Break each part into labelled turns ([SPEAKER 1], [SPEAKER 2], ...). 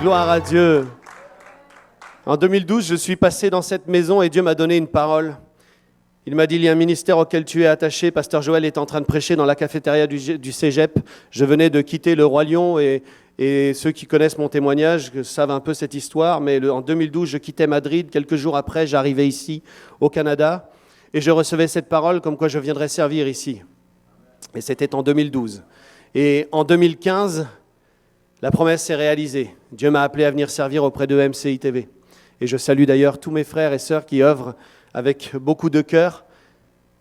[SPEAKER 1] Gloire à Dieu. En 2012, je suis passé dans cette maison et Dieu m'a donné une parole. Il m'a dit, il y a un ministère auquel tu es attaché. Pasteur Joël est en train de prêcher dans la cafétéria du Cégep. Je venais de quitter le Roi Lion et ceux qui connaissent mon témoignage savent un peu cette histoire. Mais en 2012, je quittais Madrid. Quelques jours après, j'arrivais ici, au Canada. Et je recevais cette parole comme quoi je viendrais servir ici. Et c'était en 2012. Et en 2015, la promesse s'est réalisée. Dieu m'a appelé à venir servir auprès de MCI TV. Et je salue d'ailleurs tous mes frères et sœurs qui œuvrent avec beaucoup de cœur.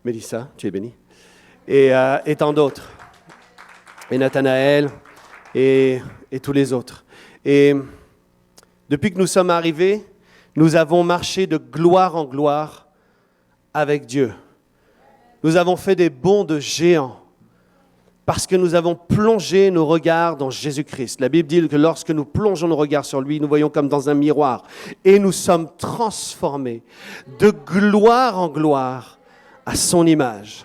[SPEAKER 1] Mélissa, tu es bénie. Et tant d'autres. Et Nathanaël et tous les autres. Et depuis que nous sommes arrivés, nous avons marché de gloire en gloire avec Dieu. Nous avons fait des bonds de géants parce que nous avons plongé nos regards dans Jésus-Christ. La Bible dit que lorsque nous plongeons nos regards sur lui, nous voyons comme dans un miroir et nous sommes transformés de gloire en gloire à son image.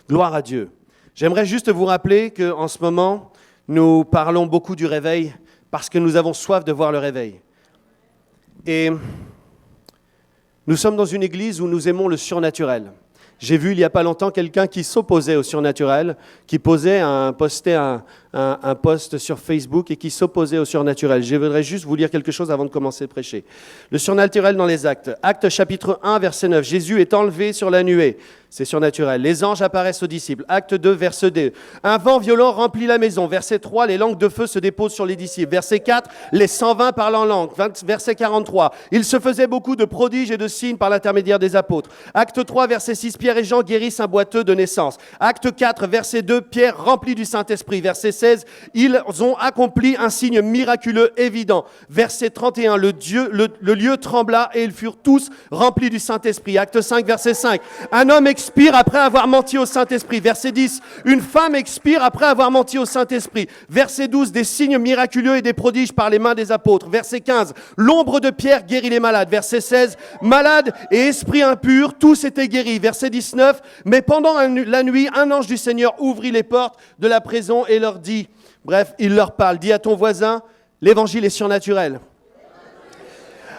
[SPEAKER 1] Gloire à Dieu. J'aimerais juste vous rappeler qu'en ce moment, nous parlons beaucoup du réveil parce que nous avons soif de voir le réveil. Et nous sommes dans une église où nous aimons le surnaturel. J'ai vu il n'y a pas longtemps quelqu'un qui s'opposait au surnaturel, qui postait un post sur Facebook et qui s'opposait au surnaturel. Je voudrais juste vous lire quelque chose avant de commencer à prêcher. Le surnaturel dans les actes. Actes chapitre 1, verset 9. Jésus est enlevé sur la nuée. C'est surnaturel. Les anges apparaissent aux disciples. Acte 2, verset 2. Un vent violent remplit la maison. Verset 3, les langues de feu se déposent sur les disciples. Verset 4, les 120 parlent en langue. Verset 43, il se faisait beaucoup de prodiges et de signes par l'intermédiaire des apôtres. Acte 3, verset 6, Pierre et Jean guérissent un boiteux de naissance. Acte 4, verset 2, Pierre rempli du Saint-Esprit. Verset 16, ils ont accompli un signe miraculeux évident. Verset 31, le lieu trembla et ils furent tous remplis du Saint-Esprit. Acte 5, verset 5, un homme expire après avoir menti au Saint-Esprit. Verset 10, une femme expire après avoir menti au Saint-Esprit. Verset 12, des signes miraculeux et des prodiges par les mains des apôtres. Verset 15, l'ombre de Pierre guérit les malades. Verset 16, malades et esprits impurs, tous étaient guéris. Verset 19, mais pendant la nuit, un ange du Seigneur ouvrit les portes de la prison et leur dit, bref, il leur parle, dis à ton voisin, l'évangile est surnaturel.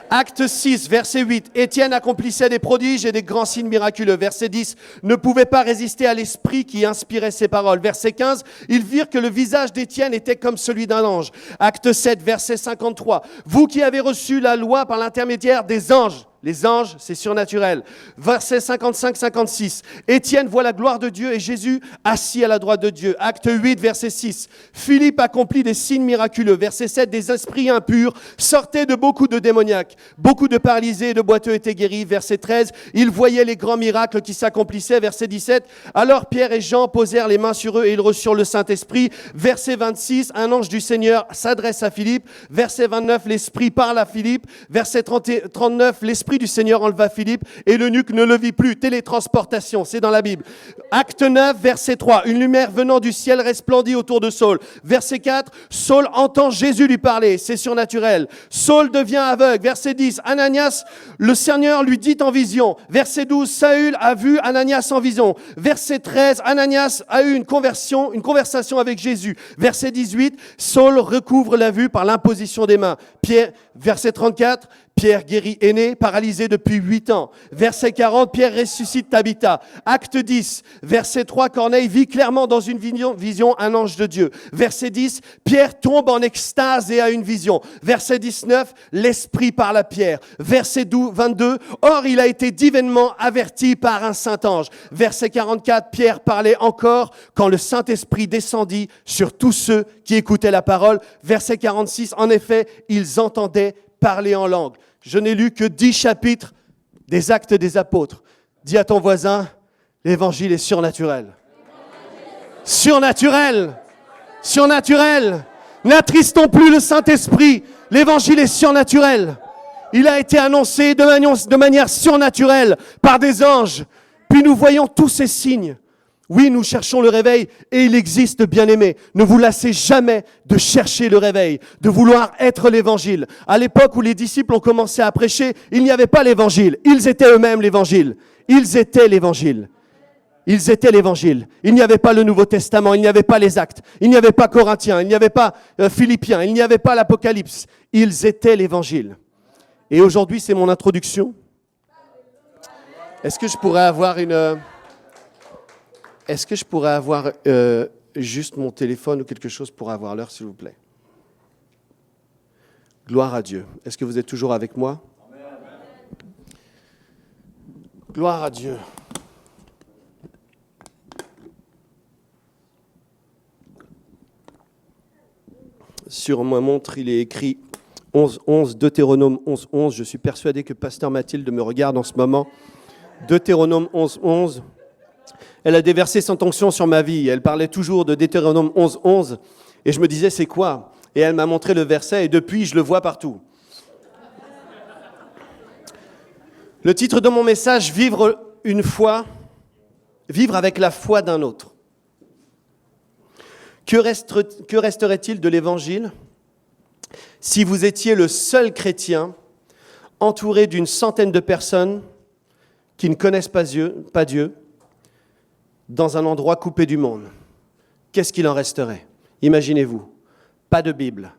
[SPEAKER 1] Acte 6, verset 8, Étienne accomplissait des prodiges et des grands signes miraculeux. Verset 10, ne pouvait pas résister à l'esprit qui inspirait ses paroles. Verset 15, ils virent que le visage d'Étienne était comme celui d'un ange. Acte 7, verset 53, vous qui avez reçu la loi par l'intermédiaire des anges. Les anges, c'est surnaturel. Verset 55-56. Étienne voit la gloire de Dieu et Jésus assis à la droite de Dieu. Acte 8, verset 6. Philippe accomplit des signes miraculeux. Verset 7. Des esprits impurs sortaient de beaucoup de démoniaques. Beaucoup de paralysés et de boiteux étaient guéris. Verset 13. Ils voyaient les grands miracles qui s'accomplissaient. Verset 17. Alors Pierre et Jean posèrent les mains sur eux et ils reçurent le Saint-Esprit. Verset 26. Un ange du Seigneur s'adresse à Philippe. Verset 29. L'Esprit parle à Philippe. Verset 39. L'Esprit du Seigneur enleva Philippe et l'eunuque ne le vit plus. Télétransportation, c'est dans la Bible. Acte 9, verset 3. Une lumière venant du ciel resplendit autour de Saul. Verset 4. Saul entend Jésus lui parler. C'est surnaturel. Saul devient aveugle. Verset 10. Ananias, le Seigneur lui dit en vision. Verset 12. Saül a vu Ananias en vision. Verset 13. Ananias a eu une conversation avec Jésus. Verset 18. Saul recouvre la vue par l'imposition des mains. Verset 34. Pierre guérit Aîné, paralysé depuis 8 ans. Verset 40, Pierre ressuscite Tabitha. Acte 10, verset 3, Corneille vit clairement dans une vision un ange de Dieu. Verset 10, Pierre tombe en extase et a une vision. Verset 19, l'Esprit parle à Pierre. Verset 22, or il a été divinement averti par un saint ange. Verset 44, Pierre parlait encore quand le Saint-Esprit descendit sur tous ceux qui écoutaient la parole. Verset 46, en effet, ils entendaient parler en langue. Je n'ai lu que 10 chapitres des Actes des Apôtres. Dis à ton voisin, l'évangile est surnaturel. Surnaturel. Surnaturel. N'attristons plus le Saint-Esprit. L'évangile est surnaturel. Il a été annoncé de manière surnaturelle par des anges. Puis nous voyons tous ces signes. Oui, nous cherchons le réveil et il existe, bien-aimés. Ne vous lassez jamais de chercher le réveil, de vouloir être l'évangile. À l'époque où les disciples ont commencé à prêcher, il n'y avait pas l'évangile. Ils étaient eux-mêmes l'évangile. Ils étaient l'évangile. Ils étaient l'Évangile. Il n'y avait pas le Nouveau Testament, il n'y avait pas les Actes, il n'y avait pas Corinthiens, il n'y avait pas Philippiens, il n'y avait pas l'Apocalypse. Ils étaient l'Évangile. Et aujourd'hui, c'est mon introduction. Est-ce que je pourrais avoir juste mon téléphone ou quelque chose pour avoir l'heure, s'il vous plaît? Gloire à Dieu. Est-ce que vous êtes toujours avec moi? Gloire à Dieu. Sur ma montre, il est écrit 11.11, Deutéronome 11.11. Je suis persuadé que Pasteur Mathilde me regarde en ce moment. Deutéronome 11.11. Elle a déversé son onction sur ma vie. Elle parlait toujours de Deutéronome 11.11. Et je me disais, c'est quoi? Et elle m'a montré le verset et depuis, je le vois partout. Le titre de mon message, vivre avec la foi d'un autre. Que resterait-il de l'Évangile si vous étiez le seul chrétien entouré d'une centaine de personnes qui ne connaissent pas Dieu, dans un endroit coupé du monde? Qu'est-ce qu'il en resterait? Imaginez-vous, pas de Bible.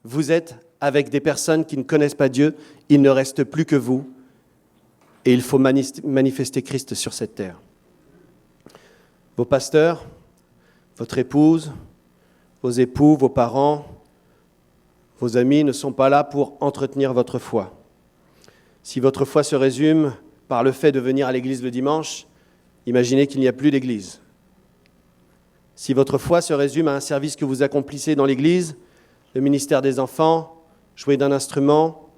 [SPEAKER 1] Vous êtes avec des personnes qui ne connaissent pas Dieu, il ne reste plus que vous, et il faut manifester Christ sur cette terre. Vos pasteurs, votre épouse, vos époux, vos parents, vos amis ne sont pas là pour entretenir votre foi. Si votre foi se résume par le fait de venir à l'église le dimanche, imaginez qu'il n'y a plus d'église. Si votre foi se résume à un service que vous accomplissez dans l'église, le ministère des enfants, jouer d'un instrument,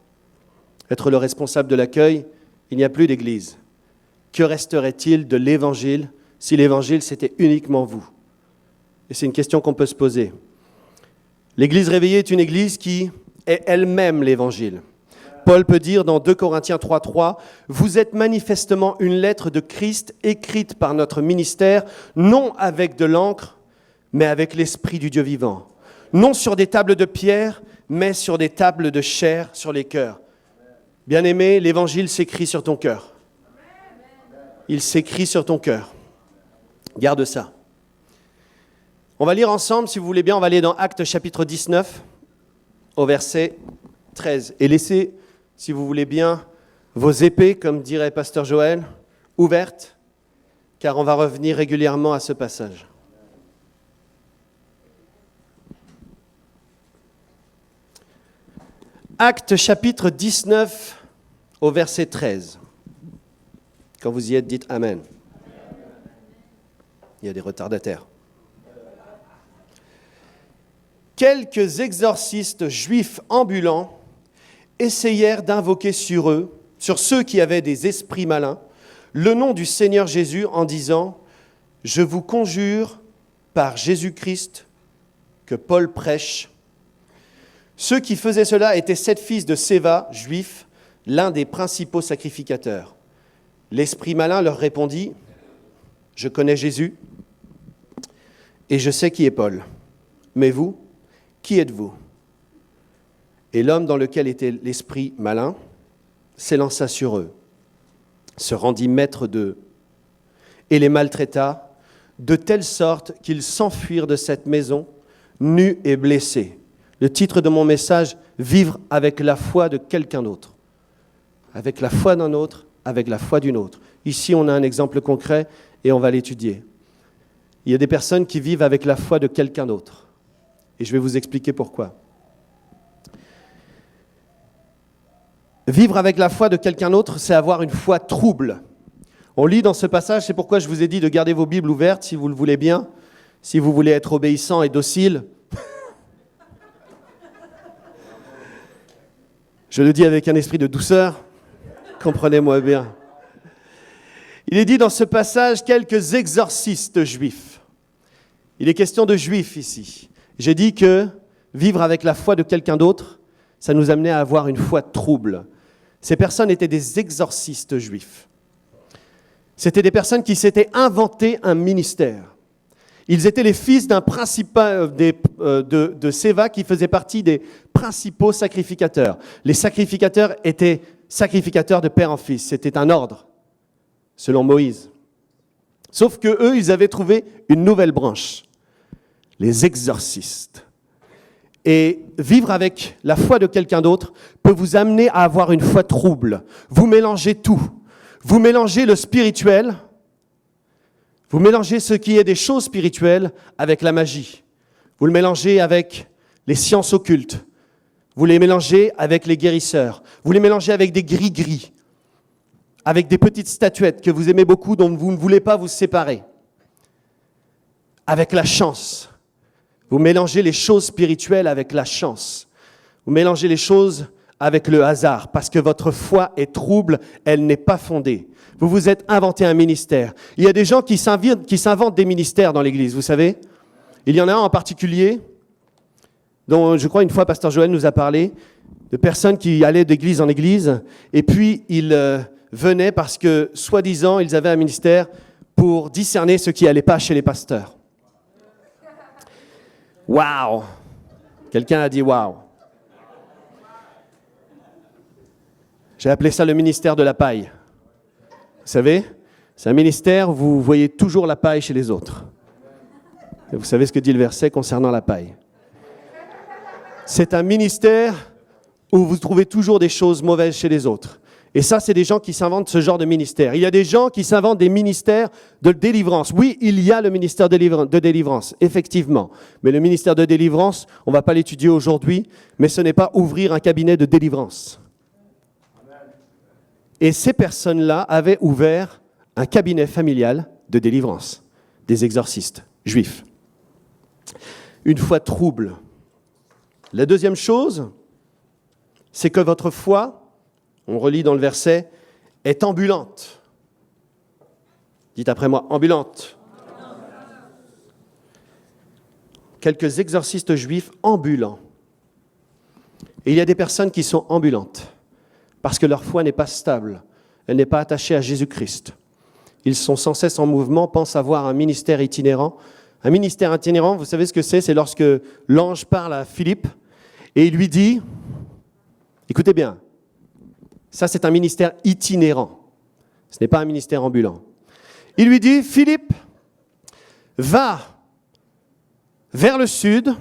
[SPEAKER 1] être le responsable de l'accueil, il n'y a plus d'église. Que resterait-il de l'évangile si l'évangile c'était uniquement vous? Et c'est une question qu'on peut se poser. L'église réveillée est une église qui est elle-même l'évangile. Paul peut dire dans 2 Corinthiens 3.3, « Vous êtes manifestement une lettre de Christ écrite par notre ministère, non avec de l'encre, mais avec l'Esprit du Dieu vivant. Non sur des tables de pierre, mais sur des tables de chair sur les cœurs. » Bien-aimé, l'évangile s'écrit sur ton cœur. Il s'écrit sur ton cœur. Garde ça. On va lire ensemble, si vous voulez bien, on va aller dans Actes chapitre 19, au verset 13. Et laissez, si vous voulez bien, vos épées, comme dirait Pasteur Joël, ouvertes, car on va revenir régulièrement à ce passage. Actes chapitre 19, au verset 13. Quand vous y êtes, dites Amen. Il y a des retardataires. Quelques exorcistes juifs ambulants essayèrent d'invoquer sur ceux qui avaient des esprits malins, le nom du Seigneur Jésus en disant « Je vous conjure par Jésus-Christ que Paul prêche. » Ceux qui faisaient cela étaient 7 fils de Séva, juifs, l'un des principaux sacrificateurs. L'esprit malin leur répondit « Je connais Jésus et je sais qui est Paul. Mais vous, qui êtes-vous » Et l'homme dans lequel était l'esprit malin s'élança sur eux, se rendit maître d'eux et les maltraita de telle sorte qu'ils s'enfuirent de cette maison, nus et blessés. Le titre de mon message, « Vivre avec la foi de quelqu'un d'autre ». Avec la foi d'un autre, avec la foi d'une autre. Ici, on a un exemple concret et on va l'étudier. Il y a des personnes qui vivent avec la foi de quelqu'un d'autre. Et je vais vous expliquer pourquoi. Vivre avec la foi de quelqu'un d'autre, c'est avoir une foi trouble. On lit dans ce passage, c'est pourquoi je vous ai dit de garder vos Bibles ouvertes, si vous le voulez bien, si vous voulez être obéissant et docile. Je le dis avec un esprit de douceur, comprenez-moi bien. Il est dit dans ce passage quelques exorcistes juifs. Il est question de juifs ici. J'ai dit que vivre avec la foi de quelqu'un d'autre, ça nous amenait à avoir une foi trouble. Ces personnes étaient des exorcistes juifs. C'était des personnes qui s'étaient inventé un ministère. Ils étaient les fils d'un principal de Séva qui faisait partie des principaux sacrificateurs. Les sacrificateurs étaient sacrificateurs de père en fils. C'était un ordre, selon Moïse. Sauf que eux, ils avaient trouvé une nouvelle branche, les exorcistes. Et vivre avec la foi de quelqu'un d'autre peut vous amener à avoir une foi trouble. Vous mélangez tout. Vous mélangez le spirituel, vous mélangez ce qui est des choses spirituelles avec la magie. Vous le mélangez avec les sciences occultes. Vous les mélangez avec les guérisseurs. Vous les mélangez avec des gris-gris, avec des petites statuettes que vous aimez beaucoup, dont vous ne voulez pas vous séparer. Avec la chance. Vous mélangez les choses spirituelles avec la chance. Vous mélangez les choses avec le hasard, parce que votre foi est trouble, elle n'est pas fondée. Vous vous êtes inventé un ministère. Il y a des gens qui s'inventent des ministères dans l'Église, vous savez. Il y en a un en particulier, dont je crois une fois Pasteur Joël nous a parlé, de personnes qui allaient d'église en église, et puis ils venaient parce que, soi-disant, ils avaient un ministère pour discerner ce qui n'allait pas chez les pasteurs. Waouh! Quelqu'un a dit waouh! J'ai appelé ça le ministère de la paille. Vous savez, c'est un ministère où vous voyez toujours la paille chez les autres. Et vous savez ce que dit le verset concernant la paille. C'est un ministère où vous trouvez toujours des choses mauvaises chez les autres. Et ça, c'est des gens qui s'inventent ce genre de ministère. Il y a des gens qui s'inventent des ministères de délivrance. Oui, il y a le ministère de délivrance, effectivement. Mais le ministère de délivrance, on ne va pas l'étudier aujourd'hui, mais ce n'est pas ouvrir un cabinet de délivrance. Et ces personnes-là avaient ouvert un cabinet familial de délivrance, des exorcistes juifs. Une foi trouble. La deuxième chose, c'est que votre foi, on relit dans le verset, est ambulante. Dites après moi, ambulante. Quelques exorcistes juifs ambulants. Et il y a des personnes qui sont ambulantes, parce que leur foi n'est pas stable, elle n'est pas attachée à Jésus-Christ. Ils sont sans cesse en mouvement, pensent avoir un ministère itinérant. Un ministère itinérant, vous savez ce que c'est? C'est lorsque l'ange parle à Philippe et il lui dit, écoutez bien, ça c'est un ministère itinérant, ce n'est pas un ministère ambulant. Il lui dit, Philippe, va vers le sud,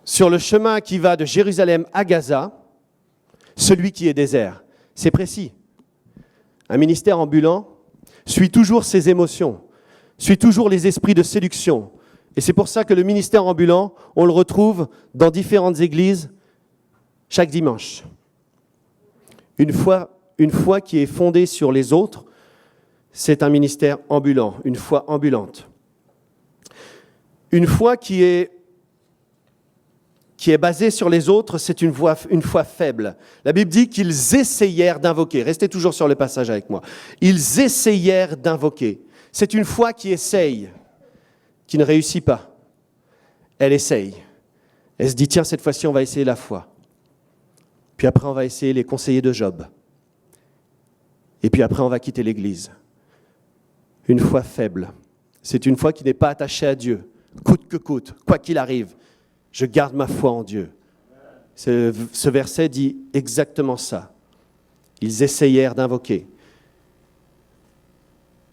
[SPEAKER 1] sur le chemin qui va de Jérusalem à Gaza, celui qui est désert. C'est précis. Un ministère ambulant suit toujours ses émotions, suit toujours les esprits de séduction. Et c'est pour ça que le ministère ambulant, on le retrouve dans différentes églises chaque dimanche. Une foi qui est fondée sur les autres, c'est un ministère ambulant, une foi ambulante. Une foi qui est basée sur les autres, c'est une foi faible. La Bible dit qu'ils essayèrent d'invoquer. Restez toujours sur le passage avec moi. Ils essayèrent d'invoquer. C'est une foi qui essaye, qui ne réussit pas. Elle essaye. Elle se dit, tiens, cette fois-ci, on va essayer la foi. Puis après, on va essayer les conseillers de Job. Et puis après, on va quitter l'Église. Une foi faible. C'est une foi qui n'est pas attachée à Dieu. Coûte que coûte, quoi qu'il arrive, je garde ma foi en Dieu. Ce verset dit exactement ça. Ils essayèrent d'invoquer.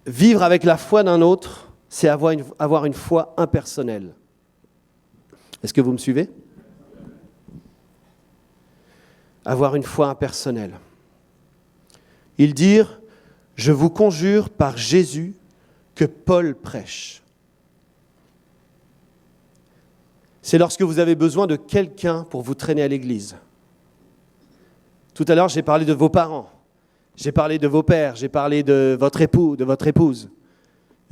[SPEAKER 1] Vivre avec la foi d'un autre, c'est avoir une foi impersonnelle. Est-ce que vous me suivez? Avoir une foi impersonnelle. Ils dirent, je vous conjure par Jésus que Paul prêche. C'est lorsque vous avez besoin de quelqu'un pour vous traîner à l'église. Tout à l'heure, j'ai parlé de vos parents, j'ai parlé de vos pères, j'ai parlé de votre époux, de votre épouse.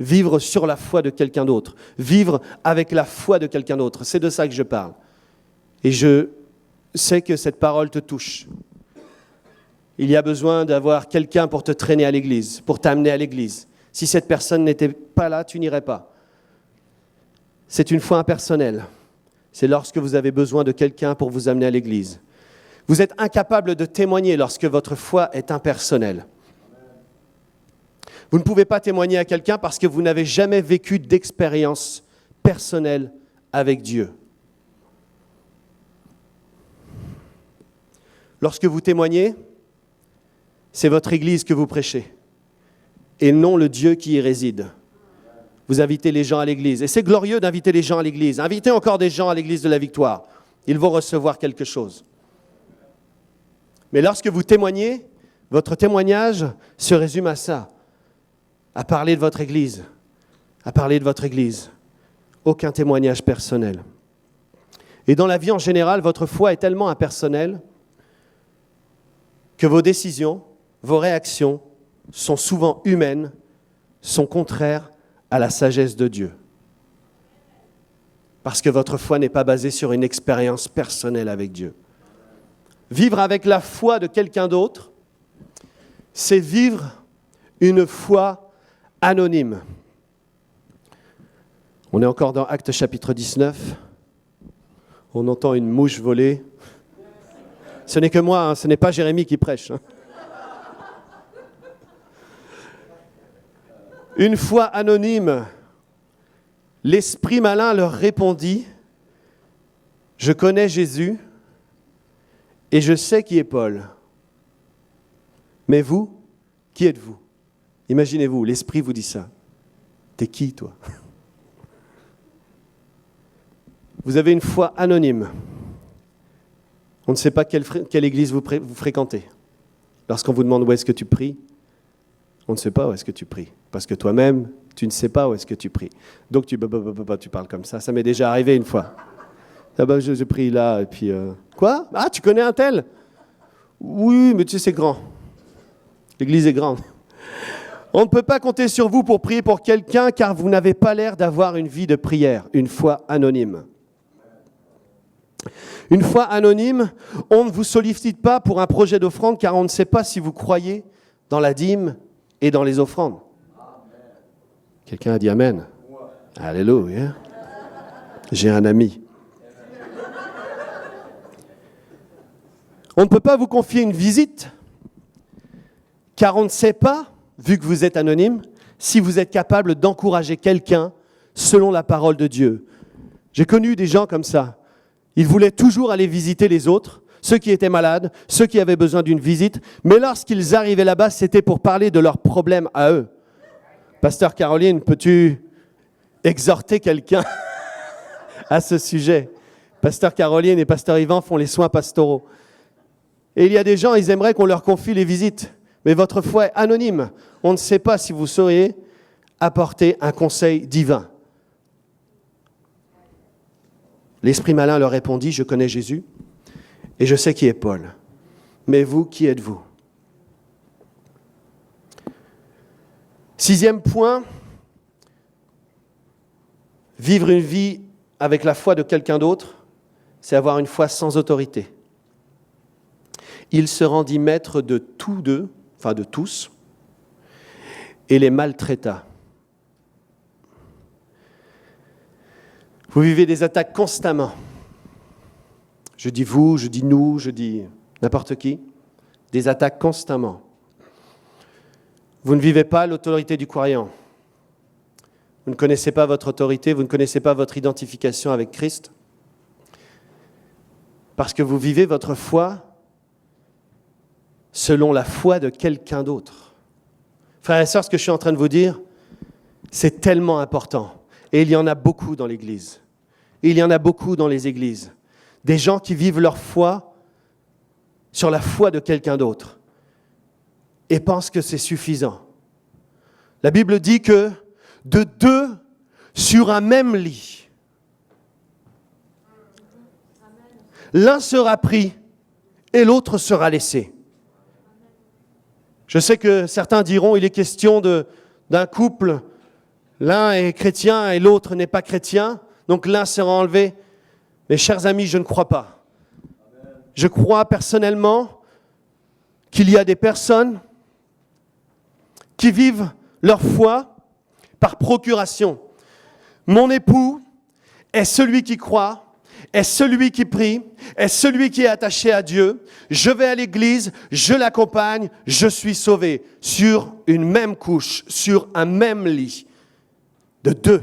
[SPEAKER 1] Vivre sur la foi de quelqu'un d'autre, vivre avec la foi de quelqu'un d'autre, c'est de ça que je parle. Et je sais que cette parole te touche. Il y a besoin d'avoir quelqu'un pour te traîner à l'église, pour t'amener à l'église. Si cette personne n'était pas là, tu n'irais pas. C'est une foi impersonnelle. C'est lorsque vous avez besoin de quelqu'un pour vous amener à l'église. Vous êtes incapable de témoigner lorsque votre foi est impersonnelle. Vous ne pouvez pas témoigner à quelqu'un parce que vous n'avez jamais vécu d'expérience personnelle avec Dieu. Lorsque vous témoignez, c'est votre église que vous prêchez. et non le Dieu qui y réside. Vous invitez les gens à l'église. Et c'est glorieux d'inviter les gens à l'église. Invitez encore des gens à l'église de la Victoire. Ils vont recevoir quelque chose. Mais lorsque vous témoignez, votre témoignage se résume à ça, à parler de votre église, à parler de votre église. Aucun témoignage personnel. Et dans la vie en général, votre foi est tellement impersonnelle que vos décisions, vos réactions sont souvent humaines, sont contraires à la sagesse de Dieu. Parce que votre foi n'est pas basée sur une expérience personnelle avec Dieu. Vivre avec la foi de quelqu'un d'autre, c'est vivre une foi anonyme. On est encore dans Actes chapitre 19. On entend une mouche voler. Ce n'est que moi, hein, ce n'est pas Jérémie qui prêche. Hein. Une fois anonyme, l'esprit malin leur répondit, « Je connais Jésus et je sais qui est Paul. Mais vous, qui êtes-vous » Imaginez-vous, l'esprit vous dit ça. « T'es qui, toi ?» Vous avez une foi anonyme. On ne sait pas quelle église vous fréquentez. Lorsqu'on vous demande où est-ce que tu pries, on ne sait pas où est-ce que tu pries. Parce que toi-même, tu ne sais pas où est-ce que tu pries. Donc tu parles comme ça. Ça m'est déjà arrivé une fois. Ah ben, je prie là, et puis... Quoi ? Ah, tu connais un tel ? Oui, mais tu sais, c'est grand. L'église est grande. On ne peut pas compter sur vous pour prier pour quelqu'un, car vous n'avez pas l'air d'avoir une vie de prière, une foi anonyme. Une foi anonyme, on ne vous sollicite pas pour un projet d'offrande, car on ne sait pas si vous croyez dans la dîme et dans les offrandes. Quelqu'un a dit Amen. Alléluia. J'ai un ami. On ne peut pas vous confier une visite, car on ne sait pas, vu que vous êtes anonyme, si vous êtes capable d'encourager quelqu'un selon la parole de Dieu. J'ai connu des gens comme ça. Ils voulaient toujours aller visiter les autres, ceux qui étaient malades, ceux qui avaient besoin d'une visite, mais lorsqu'ils arrivaient là-bas, c'était pour parler de leurs problèmes à eux. Pasteur Caroline, peux-tu exhorter quelqu'un à ce sujet ? Pasteur Caroline et Pasteur Yvan font les soins pastoraux. Et il y a des gens, ils aimeraient qu'on leur confie les visites, mais votre foi est anonyme. On ne sait pas si vous sauriez apporter un conseil divin. L'esprit malin leur répondit, « Je connais Jésus et je sais qui est Paul. Mais vous, qui êtes-vous » 6e point, vivre une vie avec la foi de quelqu'un d'autre, c'est avoir une foi sans autorité. Il se rendit maître de tous deux, enfin de tous, et les maltraita. Vous vivez des attaques constamment. Je dis vous, je dis nous, je dis n'importe qui. Des attaques constamment. Vous ne vivez pas l'autorité du croyant. Vous ne connaissez pas votre autorité, vous ne connaissez pas votre identification avec Christ. Parce que vous vivez votre foi selon la foi de quelqu'un d'autre. Frères et sœurs, ce que je suis en train de vous dire, c'est tellement important. Et il y en a beaucoup dans l'Église. Il y en a beaucoup dans les églises. Des gens qui vivent leur foi sur la foi de quelqu'un d'autre et pensent que c'est suffisant. La Bible dit que de deux sur un même lit, l'un sera pris et l'autre sera laissé. Je sais que certains diront, il est question d'un couple, l'un est chrétien et l'autre n'est pas chrétien, donc l'un sera enlevé. Mais chers amis, je ne crois pas. Je crois personnellement qu'il y a des personnes qui vivent leur foi par procuration. Mon époux est celui qui croit, est celui qui prie, est celui qui est attaché à Dieu. Je vais à l'église, je l'accompagne, je suis sauvé. Sur une même couche, sur un même lit. De deux,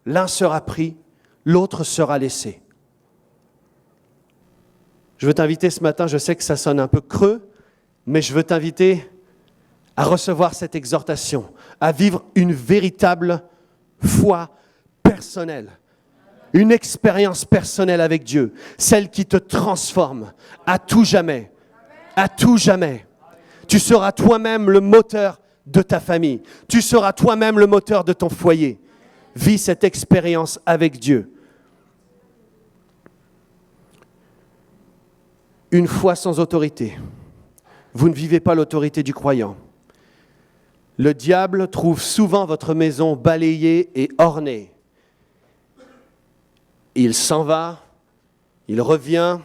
[SPEAKER 1] l'un sera pris, l'autre sera laissé. Je veux t'inviter ce matin, je sais que ça sonne un peu creux, mais je veux t'inviter à recevoir cette exhortation, à vivre une véritable foi personnelle. Une expérience personnelle avec Dieu. Celle qui te transforme à tout jamais. À tout jamais. Tu seras toi-même le moteur de ta famille. Tu seras toi-même le moteur de ton foyer. Vis cette expérience avec Dieu. Une foi sans autorité. Vous ne vivez pas l'autorité du croyant. Le diable trouve souvent votre maison balayée et ornée. Il s'en va, il revient,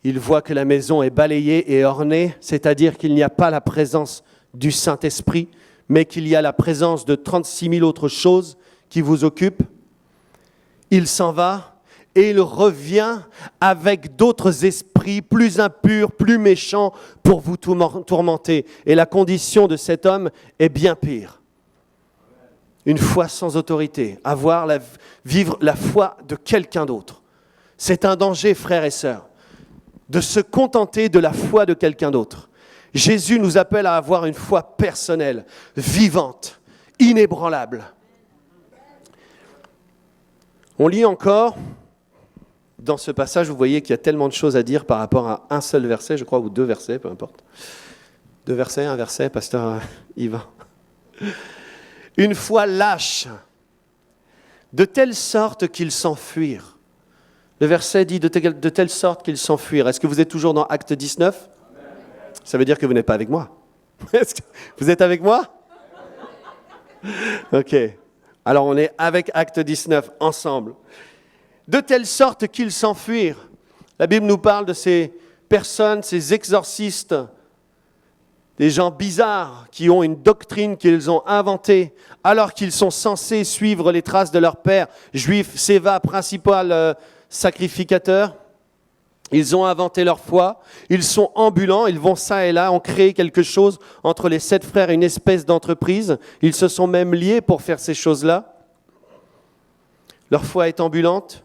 [SPEAKER 1] il voit que la maison est balayée et ornée, c'est-à-dire qu'il n'y a pas la présence du Saint-Esprit, mais qu'il y a la présence de 36 000 autres choses qui vous occupent. Il s'en va et il revient avec d'autres esprits plus impurs, plus méchants pour vous tourmenter. Et la condition de cet homme est bien pire. Une foi sans autorité, vivre la foi de quelqu'un d'autre. C'est un danger, frères et sœurs, de se contenter de la foi de quelqu'un d'autre. Jésus nous appelle à avoir une foi personnelle, vivante, inébranlable. On lit encore, dans ce passage, vous voyez qu'il y a tellement de choses à dire par rapport à un seul verset, je crois, ou 2 versets, peu importe. 2 versets, 1 verset, pasteur Yvan. Une foi lâche, de telle sorte qu'ils s'enfuirent. Le verset dit de telle sorte qu'ils s'enfuirent. Est-ce que vous êtes toujours dans Acte 19 ? Ça veut dire que vous n'êtes pas avec moi. Est-ce que vous êtes avec moi ? Ok. Alors on est avec Acte 19 ensemble. De telle sorte qu'ils s'enfuirent. La Bible nous parle de ces personnes, ces exorcistes, des gens bizarres qui ont une doctrine qu'ils ont inventée alors qu'ils sont censés suivre les traces de leur père juif, Séva, principal sacrificateur. Ils ont inventé leur foi, ils sont ambulants, ils vont ça et là, ont créé quelque chose entre les 7 frères, une espèce d'entreprise. Ils se sont même liés pour faire ces choses-là. Leur foi est ambulante.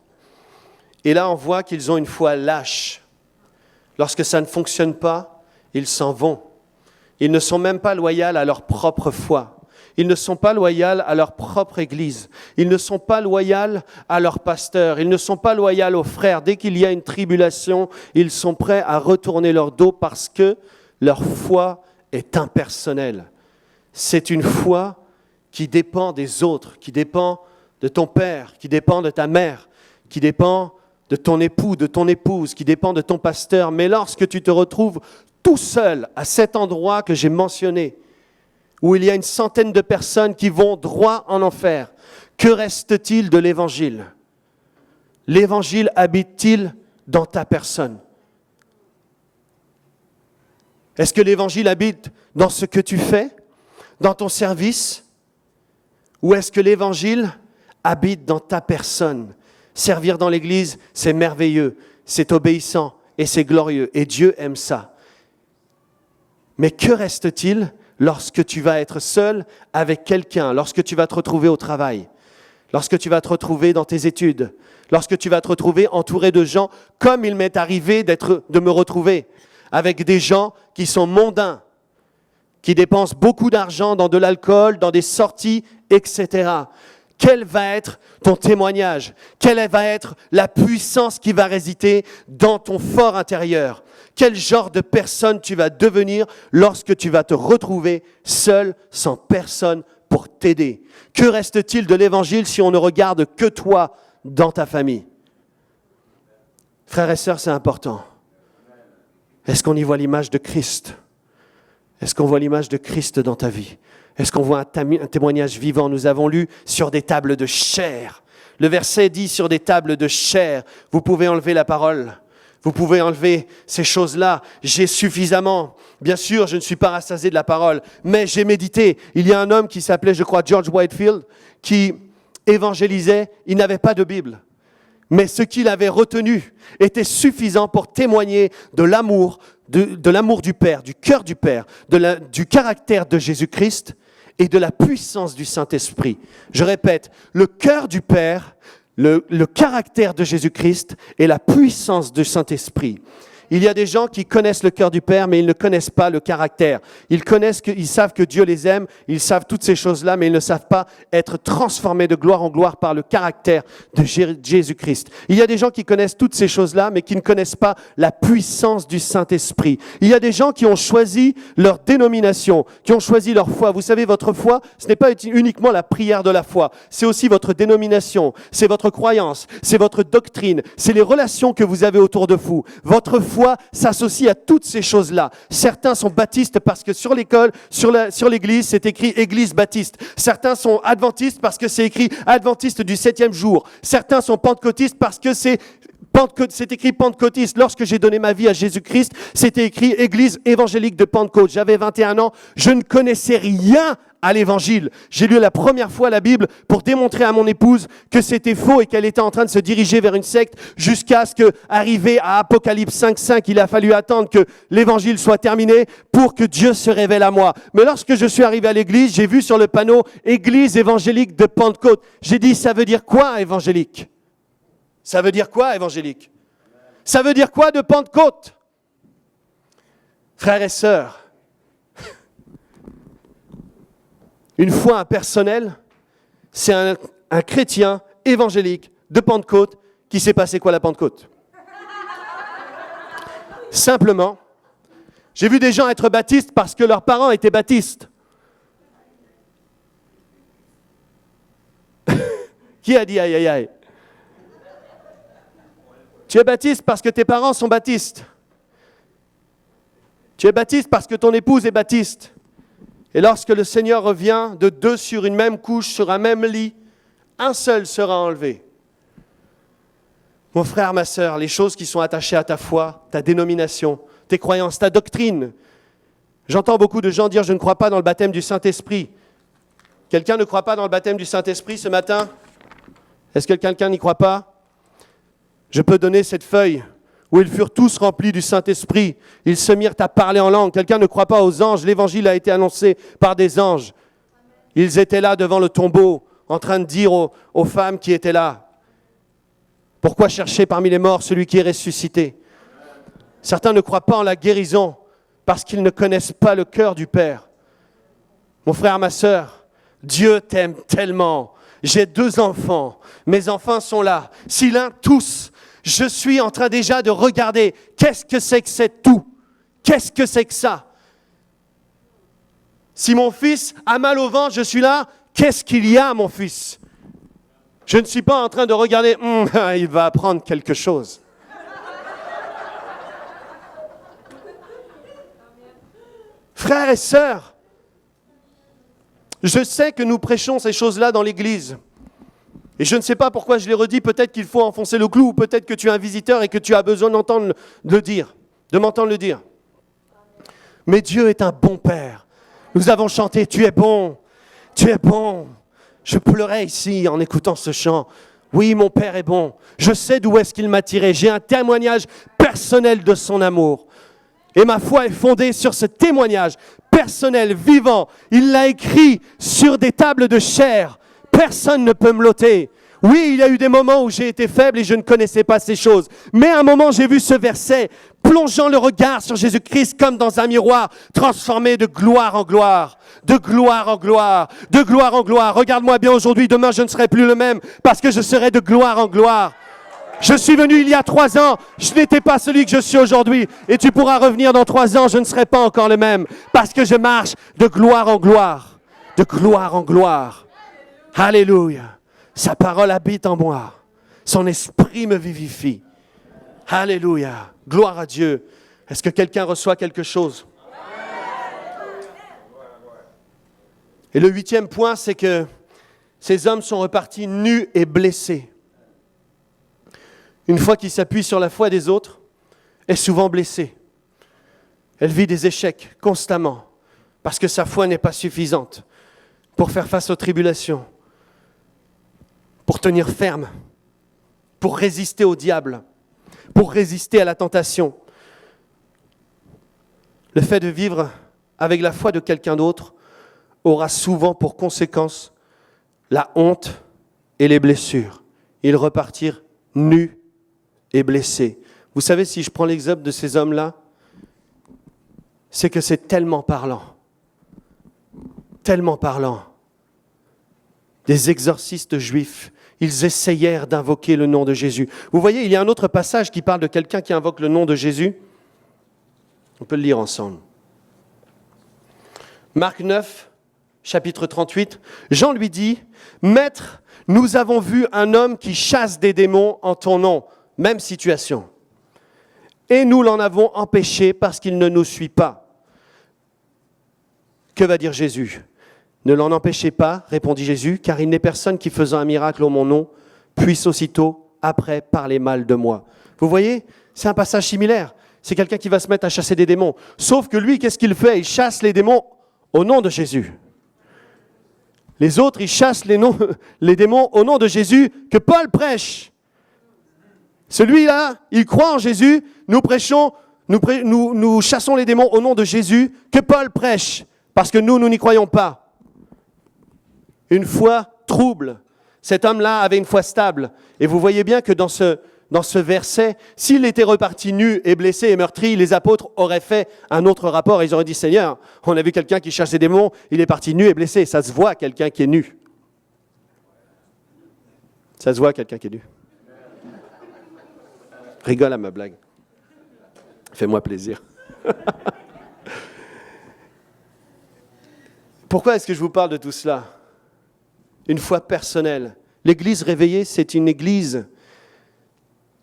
[SPEAKER 1] Et là, on voit qu'ils ont une foi lâche. Lorsque ça ne fonctionne pas, ils s'en vont. Ils ne sont même pas loyaux à leur propre foi. Ils ne sont pas loyaux à leur propre église. Ils ne sont pas loyaux à leur pasteur. Ils ne sont pas loyaux aux frères. Dès qu'il y a une tribulation, ils sont prêts à retourner leur dos parce que leur foi est impersonnelle. C'est une foi qui dépend des autres, qui dépend de ton père, qui dépend de ta mère, qui dépend de ton époux, de ton épouse, qui dépend de ton pasteur. Mais lorsque tu te retrouves tout seul à cet endroit que j'ai mentionné, où il y a une centaine de personnes qui vont droit en enfer, que reste-t-il de l'Évangile ? L'Évangile habite-t-il dans ta personne ? Est-ce que l'Évangile habite dans ce que tu fais, dans ton service ? Ou est-ce que l'Évangile habite dans ta personne ? Servir dans l'Église, c'est merveilleux, c'est obéissant et c'est glorieux. Et Dieu aime ça. Mais que reste-t-il lorsque tu vas être seul avec quelqu'un, lorsque tu vas te retrouver au travail, lorsque tu vas te retrouver dans tes études, lorsque tu vas te retrouver entouré de gens, comme il m'est arrivé de me retrouver avec des gens qui sont mondains, qui dépensent beaucoup d'argent dans de l'alcool, dans des sorties, etc. Quel va être ton témoignage ? Quelle va être la puissance qui va résider dans ton fort intérieur ? Quel genre de personne tu vas devenir lorsque tu vas te retrouver seul, sans personne pour t'aider ? Que reste-t-il de l'Évangile si on ne regarde que toi dans ta famille ? Frères et sœurs, c'est important. Est-ce qu'on y voit l'image de Christ ? Est-ce qu'on voit l'image de Christ dans ta vie ? Est-ce qu'on voit un témoignage vivant ? Nous avons lu sur des tables de chair. Le verset dit sur des tables de chair. Vous pouvez enlever la parole. Vous pouvez enlever ces choses-là. J'ai suffisamment. Bien sûr, je ne suis pas rassasié de la parole, mais j'ai médité. Il y a un homme qui s'appelait, je crois, George Whitefield, qui évangélisait. Il n'avait pas de Bible. Mais ce qu'il avait retenu était suffisant pour témoigner de l'amour, de l'amour du Père, du cœur du Père, du caractère de Jésus-Christ et de la puissance du Saint-Esprit. Je répète, le cœur du Père, le caractère de Jésus-Christ et la puissance du Saint-Esprit. il y a des gens qui connaissent le cœur du Père, mais ils ne connaissent pas le caractère. Ils savent que Dieu les aime, ils savent toutes ces choses-là, mais ils ne savent pas être transformés de gloire en gloire par le caractère de Jésus-Christ. Il y a des gens qui connaissent toutes ces choses-là, mais qui ne connaissent pas la puissance du Saint-Esprit. Il y a des gens qui ont choisi leur dénomination, qui ont choisi leur foi. Vous savez, votre foi, ce n'est pas uniquement la prière de la foi, c'est aussi votre dénomination, c'est votre croyance, c'est votre doctrine, c'est les relations que vous avez autour de vous. Votre foi s'associe à toutes ces choses-là. Certains sont baptistes parce que sur l'église, c'est écrit Église baptiste. Certains sont adventistes parce que c'est écrit Adventiste du 7e jour. Certains sont pentecôtistes parce que c'est écrit pentecôtiste. Lorsque j'ai donné ma vie à Jésus-Christ, c'était écrit Église évangélique de Pentecôte. J'avais 21 ans, je ne connaissais rien à l'évangile. J'ai lu la première fois la Bible pour démontrer à mon épouse que c'était faux et qu'elle était en train de se diriger vers une secte jusqu'à ce que, arrivé à Apocalypse 5.5, il a fallu attendre que l'évangile soit terminé pour que Dieu se révèle à moi. Mais lorsque je suis arrivé à l'église, j'ai vu sur le panneau Église évangélique de Pentecôte. J'ai dit, ça veut dire quoi évangélique ? Ça veut dire quoi évangélique ? Ça veut dire quoi de Pentecôte ? Frères et sœurs, une foi impersonnelle, c'est un chrétien évangélique de Pentecôte qui sait pas c'est quoi la Pentecôte. Simplement, j'ai vu des gens être baptistes parce que leurs parents étaient baptistes. Qui a dit aïe aïe aïe ? Tu es baptiste parce que tes parents sont baptistes. Tu es baptiste parce que ton épouse est baptiste. Et lorsque le Seigneur revient de deux sur une même couche, sur un même lit, un seul sera enlevé. Mon frère, ma sœur, les choses qui sont attachées à ta foi, ta dénomination, tes croyances, ta doctrine. J'entends beaucoup de gens dire « je ne crois pas dans le baptême du Saint-Esprit ». Quelqu'un ne croit pas dans le baptême du Saint-Esprit ce matin ? Est-ce que quelqu'un n'y croit pas ? Je peux donner cette feuille où ils furent tous remplis du Saint-Esprit. Ils se mirent à parler en langue. Quelqu'un ne croit pas aux anges. L'évangile a été annoncé par des anges. Ils étaient là devant le tombeau, en train de dire aux femmes qui étaient là, « Pourquoi chercher parmi les morts celui qui est ressuscité ?» Certains ne croient pas en la guérison parce qu'ils ne connaissent pas le cœur du Père. Mon frère, ma sœur, Dieu t'aime tellement. J'ai 2 enfants. Mes enfants sont là. Si l'un tousse, je suis en train déjà de regarder qu'est-ce que c'est tout. Qu'est-ce que c'est que ça? Si mon fils a mal au ventre, je suis là. Qu'est-ce qu'il y a, mon fils? Je ne suis pas en train de regarder, il va apprendre quelque chose. Frères et sœurs, je sais que nous prêchons ces choses-là dans l'Église. Et je ne sais pas pourquoi je les redis, peut-être qu'il faut enfoncer le clou, ou peut-être que tu es un visiteur et que tu as besoin d'entendre le dire, de m'entendre le dire. Mais Dieu est un bon Père. Nous avons chanté « Tu es bon, tu es bon ». Je pleurais ici en écoutant ce chant. Oui, mon Père est bon. Je sais d'où est-ce qu'il m'a tiré. J'ai un témoignage personnel de son amour. Et ma foi est fondée sur ce témoignage personnel, vivant. Il l'a écrit sur des tables de chair. Personne ne peut me l'ôter. Oui, il y a eu des moments où j'ai été faible et je ne connaissais pas ces choses. Mais à un moment, j'ai vu ce verset, plongeant le regard sur Jésus-Christ comme dans un miroir, transformé de gloire en gloire, de gloire en gloire, de gloire en gloire. Regarde-moi bien aujourd'hui, demain je ne serai plus le même parce que je serai de gloire en gloire. Je suis venu il y a 3 ans, je n'étais pas celui que je suis aujourd'hui. Et tu pourras revenir dans 3 ans, je ne serai pas encore le même. Parce que je marche de gloire en gloire, de gloire en gloire. Alléluia. Sa parole habite en moi. Son esprit me vivifie. Alléluia. Gloire à Dieu. Est-ce que quelqu'un reçoit quelque chose? Et le 8e point, c'est que ces hommes sont repartis nus et blessés. Une foi qui s'appuie sur la foi des autres est souvent blessée. Elle vit des échecs constamment parce que sa foi n'est pas suffisante pour faire face aux tribulations, pour tenir ferme, pour résister au diable, pour résister à la tentation. Le fait de vivre avec la foi de quelqu'un d'autre aura souvent pour conséquence la honte et les blessures. Ils repartirent nus et blessés. Vous savez, si je prends l'exemple de ces hommes-là, c'est que c'est tellement parlant. Tellement parlant. Des exorcistes juifs, ils essayèrent d'invoquer le nom de Jésus. Vous voyez, il y a un autre passage qui parle de quelqu'un qui invoque le nom de Jésus. On peut le lire ensemble. Marc 9, chapitre 38. Jean lui dit, « Maître, nous avons vu un homme qui chasse des démons en ton nom. » Même situation. « Et nous l'en avons empêché parce qu'il ne nous suit pas. » Que va dire Jésus ? « Ne l'en empêchez pas, répondit Jésus, car il n'est personne qui faisant un miracle en mon nom puisse aussitôt, après, parler mal de moi. » Vous voyez, c'est un passage similaire. C'est quelqu'un qui va se mettre à chasser des démons. Sauf que lui, qu'est-ce qu'il fait ? Il chasse les démons au nom de Jésus. Les autres, ils chassent les démons au nom de Jésus que Paul prêche. Celui-là, il croit en Jésus. Nous prêchons, nous chassons les démons au nom de Jésus que Paul prêche. Parce que nous n'y croyons pas. Une foi trouble. Cet homme-là avait une foi stable. Et vous voyez bien que dans ce verset, s'il était reparti nu et blessé et meurtri, les apôtres auraient fait un autre rapport. Ils auraient dit, Seigneur, on a vu quelqu'un qui chasse des démons, il est parti nu et blessé. Ça se voit, quelqu'un qui est nu. Ça se voit, quelqu'un qui est nu. Rigole à ma blague. Fais-moi plaisir. Pourquoi est-ce que je vous parle de tout cela ? Une foi personnelle. L'église réveillée, c'est une église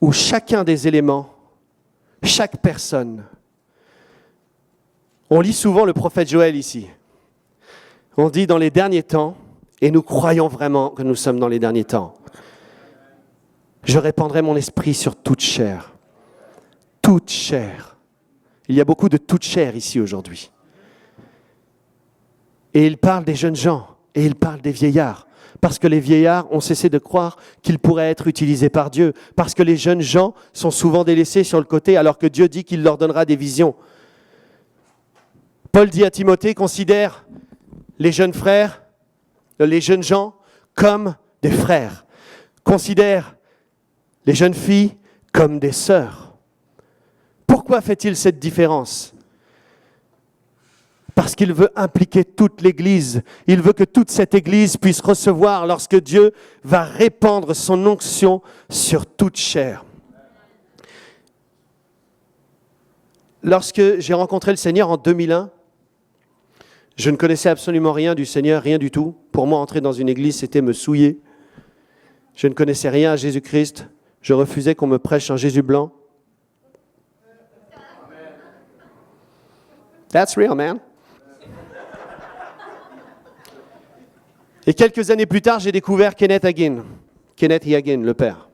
[SPEAKER 1] où chacun des éléments, chaque personne, on lit souvent le prophète Joël ici. On dit dans les derniers temps, et nous croyons vraiment que nous sommes dans les derniers temps, je répandrai mon esprit sur toute chair. Toute chair. Il y a beaucoup de toute chair ici aujourd'hui. Et il parle des jeunes gens, et il parle des vieillards. Parce que les vieillards ont cessé de croire qu'ils pourraient être utilisés par Dieu. Parce que les jeunes gens sont souvent délaissés sur le côté alors que Dieu dit qu'il leur donnera des visions. Paul dit à Timothée, considère les jeunes frères, les jeunes gens comme des frères. Considère les jeunes filles comme des sœurs. Pourquoi fait-il cette différence ? Parce qu'il veut impliquer toute l'Église. Il veut que toute cette Église puisse recevoir lorsque Dieu va répandre son onction sur toute chair. Lorsque j'ai rencontré le Seigneur en 2001, je ne connaissais absolument rien du Seigneur, rien du tout. Pour moi, entrer dans une église, c'était me souiller. Je ne connaissais rien à Jésus-Christ. Je refusais qu'on me prêche un Jésus blanc. That's real, man. Et quelques années plus tard, j'ai découvert Kenneth Hagin, le père.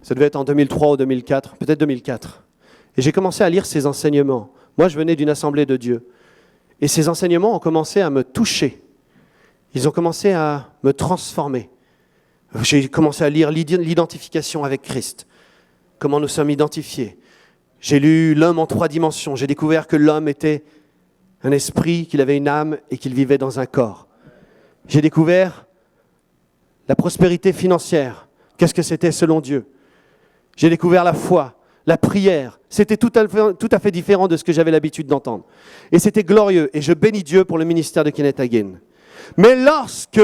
[SPEAKER 1] Ça devait être en 2003 ou 2004, peut-être 2004. Et j'ai commencé à lire ses enseignements. Moi, je venais d'une assemblée de Dieu. Et ces enseignements ont commencé à me toucher. Ils ont commencé à me transformer. J'ai commencé à lire l'identification avec Christ. Comment nous sommes identifiés. J'ai lu l'homme en 3 dimensions. J'ai découvert que l'homme était un esprit, qu'il avait une âme et qu'il vivait dans un corps. J'ai découvert la prospérité financière. Qu'est-ce que c'était selon Dieu ? J'ai découvert la foi, la prière. C'était tout à fait différent de ce que j'avais l'habitude d'entendre. Et c'était glorieux. Et je bénis Dieu pour le ministère de Kenneth Hagin. Mais lorsque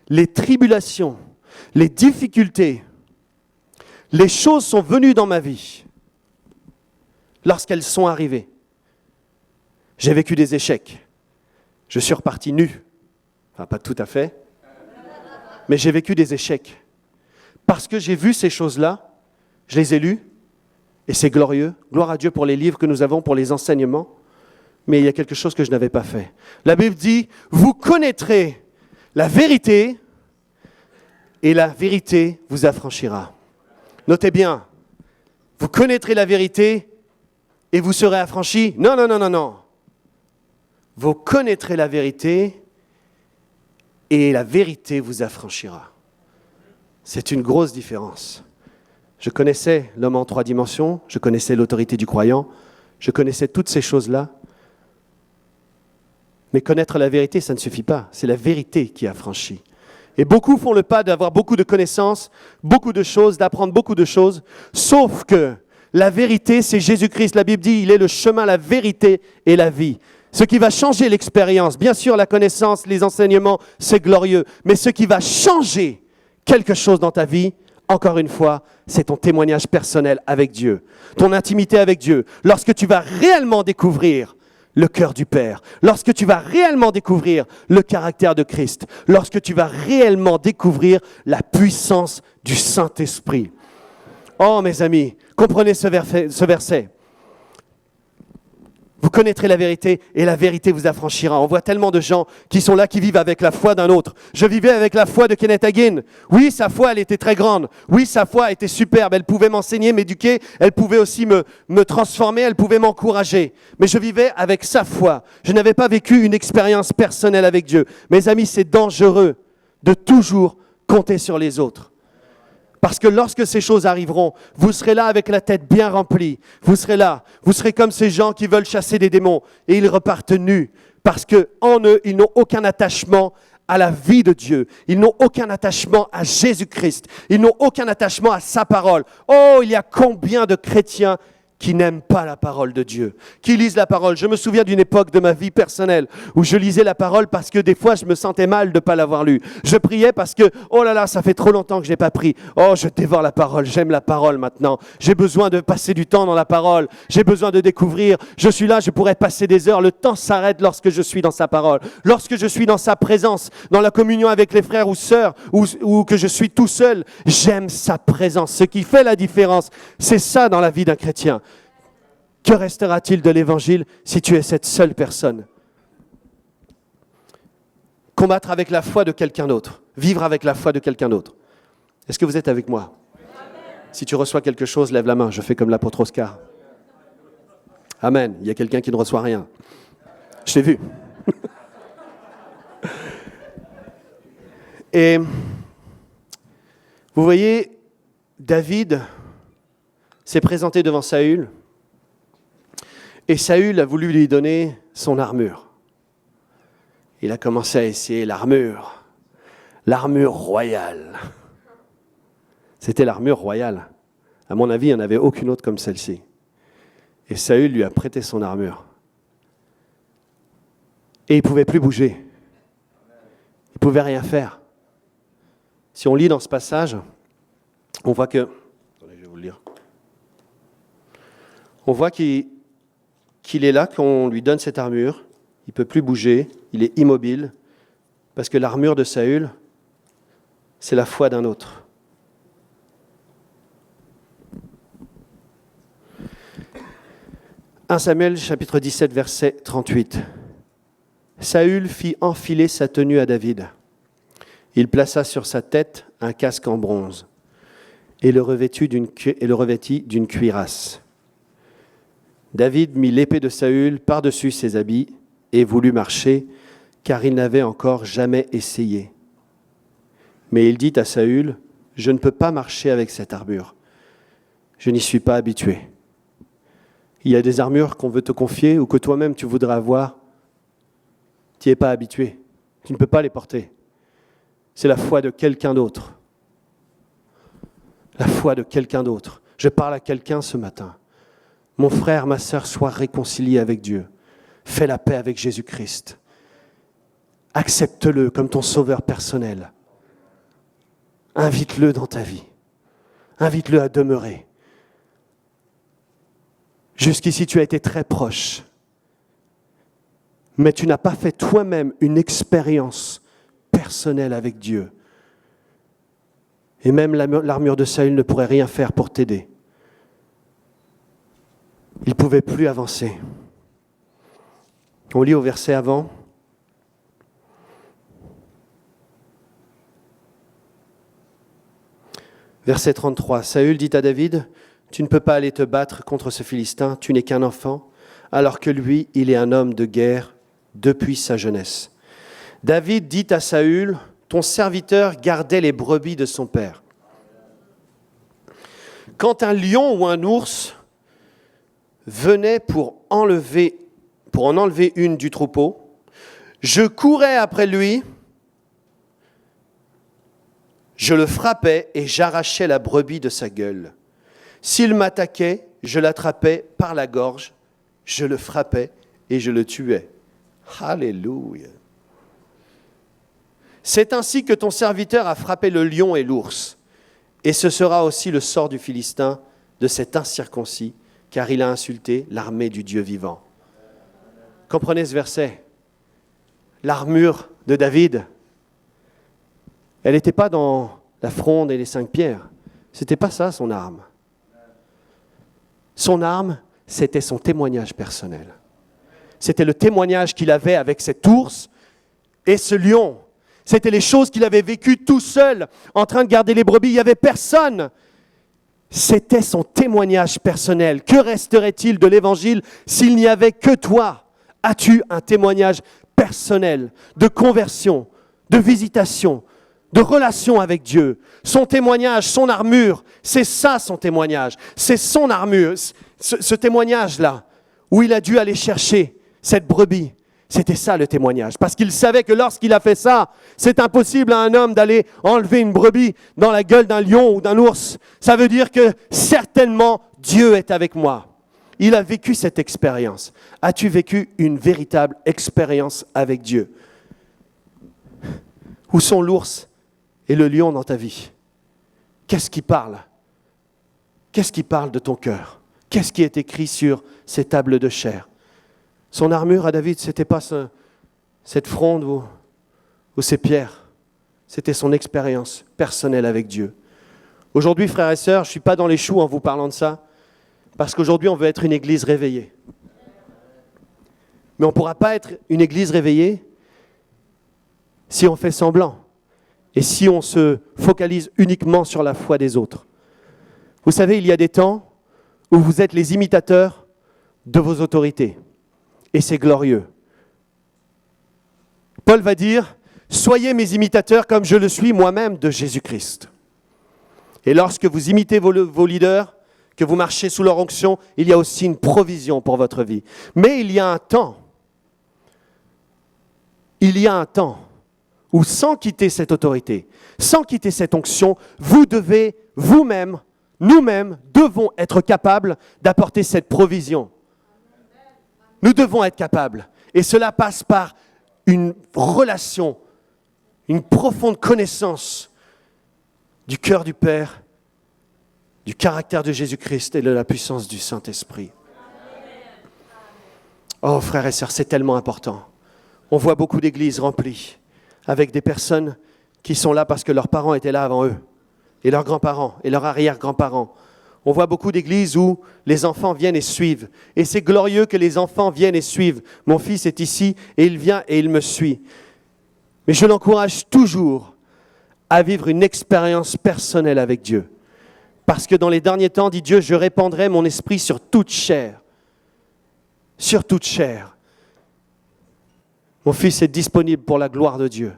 [SPEAKER 1] les tribulations, les difficultés, les choses sont venues dans ma vie, lorsqu'elles sont arrivées, j'ai vécu des échecs. Je suis reparti nu. Enfin, pas tout à fait. Mais j'ai vécu des échecs. Parce que j'ai vu ces choses-là, je les ai lues, et c'est glorieux. Gloire à Dieu pour les livres que nous avons, pour les enseignements. Mais il y a quelque chose que je n'avais pas fait. La Bible dit, vous connaîtrez la vérité, et la vérité vous affranchira. Notez bien, vous connaîtrez la vérité, et vous serez affranchis. Non, non, non, non, non. Vous connaîtrez la vérité, et la vérité vous affranchira. C'est une grosse différence. Je connaissais l'homme en 3 dimensions, je connaissais l'autorité du croyant, je connaissais toutes ces choses-là. Mais connaître la vérité, ça ne suffit pas. C'est la vérité qui affranchit. Et beaucoup font le pas d'avoir beaucoup de connaissances, beaucoup de choses, d'apprendre beaucoup de choses, sauf que la vérité, c'est Jésus-Christ. La Bible dit, il est le chemin, la vérité et la vie. Ce qui va changer l'expérience, bien sûr, la connaissance, les enseignements, c'est glorieux, mais ce qui va changer quelque chose dans ta vie, encore une fois, c'est ton témoignage personnel avec Dieu, ton intimité avec Dieu. Lorsque tu vas réellement découvrir le cœur du Père, lorsque tu vas réellement découvrir le caractère de Christ, lorsque tu vas réellement découvrir la puissance du Saint-Esprit. Oh mes amis, comprenez ce verset. Vous connaîtrez la vérité et la vérité vous affranchira. On voit tellement de gens qui sont là, qui vivent avec la foi d'un autre. Je vivais avec la foi de Kenneth Hagin. Oui, sa foi, elle était très grande. Oui, sa foi était superbe. Elle pouvait m'enseigner, m'éduquer. Elle pouvait aussi me transformer. Elle pouvait m'encourager. Mais je vivais avec sa foi. Je n'avais pas vécu une expérience personnelle avec Dieu. Mes amis, c'est dangereux de toujours compter sur les autres. Parce que lorsque ces choses arriveront, vous serez là avec la tête bien remplie. Vous serez là. Vous serez comme ces gens qui veulent chasser des démons et ils repartent nus. Parce qu'en eux, ils n'ont aucun attachement à la vie de Dieu. Ils n'ont aucun attachement à Jésus-Christ. Ils n'ont aucun attachement à sa parole. Oh, il y a combien de chrétiens qui n'aiment pas la parole de Dieu, qui lisent la parole. Je me souviens d'une époque de ma vie personnelle où je lisais la parole parce que des fois, je me sentais mal de ne pas l'avoir lue. Je priais parce que, oh là là, ça fait trop longtemps que je n'ai pas prié. Oh, je dévore la parole, j'aime la parole maintenant. J'ai besoin de passer du temps dans la parole. J'ai besoin de découvrir. Je suis là, je pourrais passer des heures. Le temps s'arrête lorsque je suis dans sa parole. Lorsque je suis dans sa présence, dans la communion avec les frères ou sœurs, ou que je suis tout seul, j'aime sa présence. Ce qui fait la différence, c'est ça dans la vie d'un chrétien. Que restera-t-il de l'Évangile si tu es cette seule personne? Combattre avec la foi de quelqu'un d'autre. Vivre avec la foi de quelqu'un d'autre. Est-ce que vous êtes avec moi? Si tu reçois quelque chose, lève la main. Je fais comme l'apôtre Oscar. Amen. Il y a quelqu'un qui ne reçoit rien. Je t'ai vu. Et vous voyez, David s'est présenté devant Saül. Et Saül a voulu lui donner son armure. Il a commencé à essayer l'armure royale. C'était l'armure royale. À mon avis, il n'y en avait aucune autre comme celle-ci. Et Saül lui a prêté son armure. Et il ne pouvait plus bouger. Il ne pouvait rien faire. Si on lit dans ce passage, on voit que... Attendez, je vais vous le lire. On voit qu'il est là, qu'on lui donne cette armure, il ne peut plus bouger, il est immobile, parce que l'armure de Saül, c'est la foi d'un autre. « 1 Samuel, chapitre 17, verset 38. Saül fit enfiler sa tenue à David. Il plaça sur sa tête un casque en bronze et le revêtit d'une cuirasse. David mit l'épée de Saül par-dessus ses habits et voulut marcher, car il n'avait encore jamais essayé. Mais il dit à Saül, « Je ne peux pas marcher avec cette armure. Je n'y suis pas habitué. » Il y a des armures qu'on veut te confier ou que toi-même tu voudrais avoir. Tu n'y es pas habitué. Tu ne peux pas les porter. C'est la foi de quelqu'un d'autre. La foi de quelqu'un d'autre. Je parle à quelqu'un ce matin. Mon frère, ma sœur, sois réconcilié avec Dieu. Fais la paix avec Jésus-Christ. Accepte-le comme ton sauveur personnel. Invite-le dans ta vie. Invite-le à demeurer. Jusqu'ici, tu as été très proche. Mais tu n'as pas fait toi-même une expérience personnelle avec Dieu. Et même l'armure de Saül ne pourrait rien faire pour t'aider. Il ne pouvait plus avancer. On lit au verset avant. Verset 33. Saül dit à David, « Tu ne peux pas aller te battre contre ce Philistin, tu n'es qu'un enfant, alors que lui, il est un homme de guerre depuis sa jeunesse. » David dit à Saül, « Ton serviteur gardait les brebis de son père. » Quand un lion ou un ours venait pour en enlever une du troupeau, je courais après lui Je le frappais et j'arrachais la brebis de sa gueule. S'il m'attaquait, je l'attrapais par la gorge, je le frappais et je le tuais. Alléluia. C'est ainsi que ton serviteur a frappé le lion et l'ours. Et ce sera aussi le sort du Philistin, de cet incirconcis, car il a insulté l'armée du Dieu vivant. Comprenez ce verset. L'armure de David, elle n'était pas dans la fronde et les 5 pierres. Ce n'était pas ça son arme. Son arme, c'était son témoignage personnel. C'était le témoignage qu'il avait avec cet ours et ce lion. C'était les choses qu'il avait vécues tout seul, en train de garder les brebis. Il n'y avait personne. C'était son témoignage personnel. Que resterait-il de l'Évangile s'il n'y avait que toi? As-tu un témoignage personnel de conversion, de visitation, de relation avec Dieu? Son témoignage, son armure, c'est ça son témoignage. C'est son armure, ce témoignage-là, où il a dû aller chercher cette brebis. C'était ça le témoignage. Parce qu'il savait que lorsqu'il a fait ça, c'est impossible à un homme d'aller enlever une brebis dans la gueule d'un lion ou d'un ours. Ça veut dire que certainement Dieu est avec moi. Il a vécu cette expérience. As-tu vécu une véritable expérience avec Dieu? Où sont l'ours et le lion dans ta vie? Qu'est-ce qui parle? Qu'est-ce qui parle de ton cœur? Qu'est-ce qui est écrit sur ces tables de chair? Son armure à David, ce n'était pas cette fronde ou ces pierres. C'était son expérience personnelle avec Dieu. Aujourd'hui, frères et sœurs, je ne suis pas dans les choux en vous parlant de ça, parce qu'aujourd'hui, on veut être une église réveillée. Mais on ne pourra pas être une église réveillée si on fait semblant et si on se focalise uniquement sur la foi des autres. Vous savez, il y a des temps où vous êtes les imitateurs de vos autorités. Et c'est glorieux. Paul va dire, soyez mes imitateurs comme je le suis moi-même de Jésus-Christ. Et lorsque vous imitez vos leaders, que vous marchez sous leur onction, il y a aussi une provision pour votre vie. Mais il y a un temps où sans quitter cette autorité, sans quitter cette onction, vous devez vous-même, nous-mêmes, devons être capables d'apporter cette provision. Nous devons être capables. Et cela passe par une relation, une profonde connaissance du cœur du Père, du caractère de Jésus-Christ et de la puissance du Saint-Esprit. Oh, frères et sœurs, c'est tellement important. On voit beaucoup d'églises remplies avec des personnes qui sont là parce que leurs parents étaient là avant eux, et leurs grands-parents, et leurs arrière-grands-parents. On voit beaucoup d'églises où les enfants viennent et suivent. Et c'est glorieux que les enfants viennent et suivent. Mon fils est ici et il vient et il me suit. Mais je l'encourage toujours à vivre une expérience personnelle avec Dieu. Parce que dans les derniers temps, dit Dieu, je répandrai mon esprit sur toute chair. Sur toute chair. Mon fils est disponible pour la gloire de Dieu.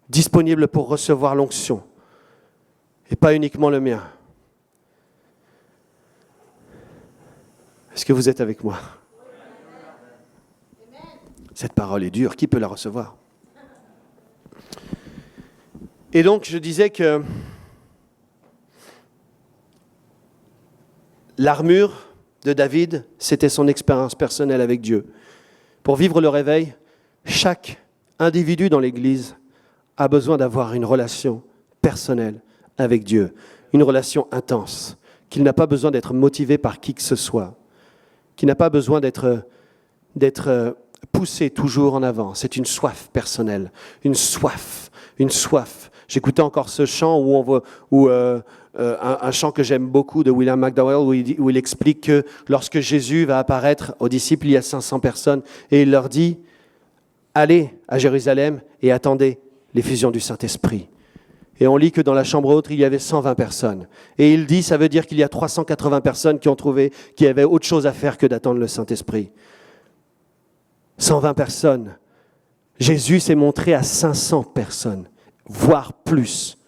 [SPEAKER 1] Disponible pour recevoir l'onction. Et pas uniquement le mien. Est-ce que vous êtes avec moi? Cette parole est dure, qui peut la recevoir? Et donc, je disais que l'armure de David, c'était son expérience personnelle avec Dieu. Pour vivre le réveil, chaque individu dans l'Église a besoin d'avoir une relation personnelle avec Dieu, une relation intense, qu'il n'a pas besoin d'être motivé par qui que ce soit, qui n'a pas besoin d'être poussé toujours en avant. C'est une soif personnelle, une soif. J'écoutais encore ce chant un chant que j'aime beaucoup de William McDowell où il explique que lorsque Jésus va apparaître aux disciples, il y a 500 personnes et il leur dit « Allez à Jérusalem et attendez l'effusion du Saint-Esprit ». Et on lit que dans la chambre haute, il y avait 120 personnes. Et il dit, ça veut dire qu'il y a 380 personnes qui ont trouvé qu'il y avait autre chose à faire que d'attendre le Saint-Esprit. 120 personnes. Jésus s'est montré à 500 personnes, voire plus.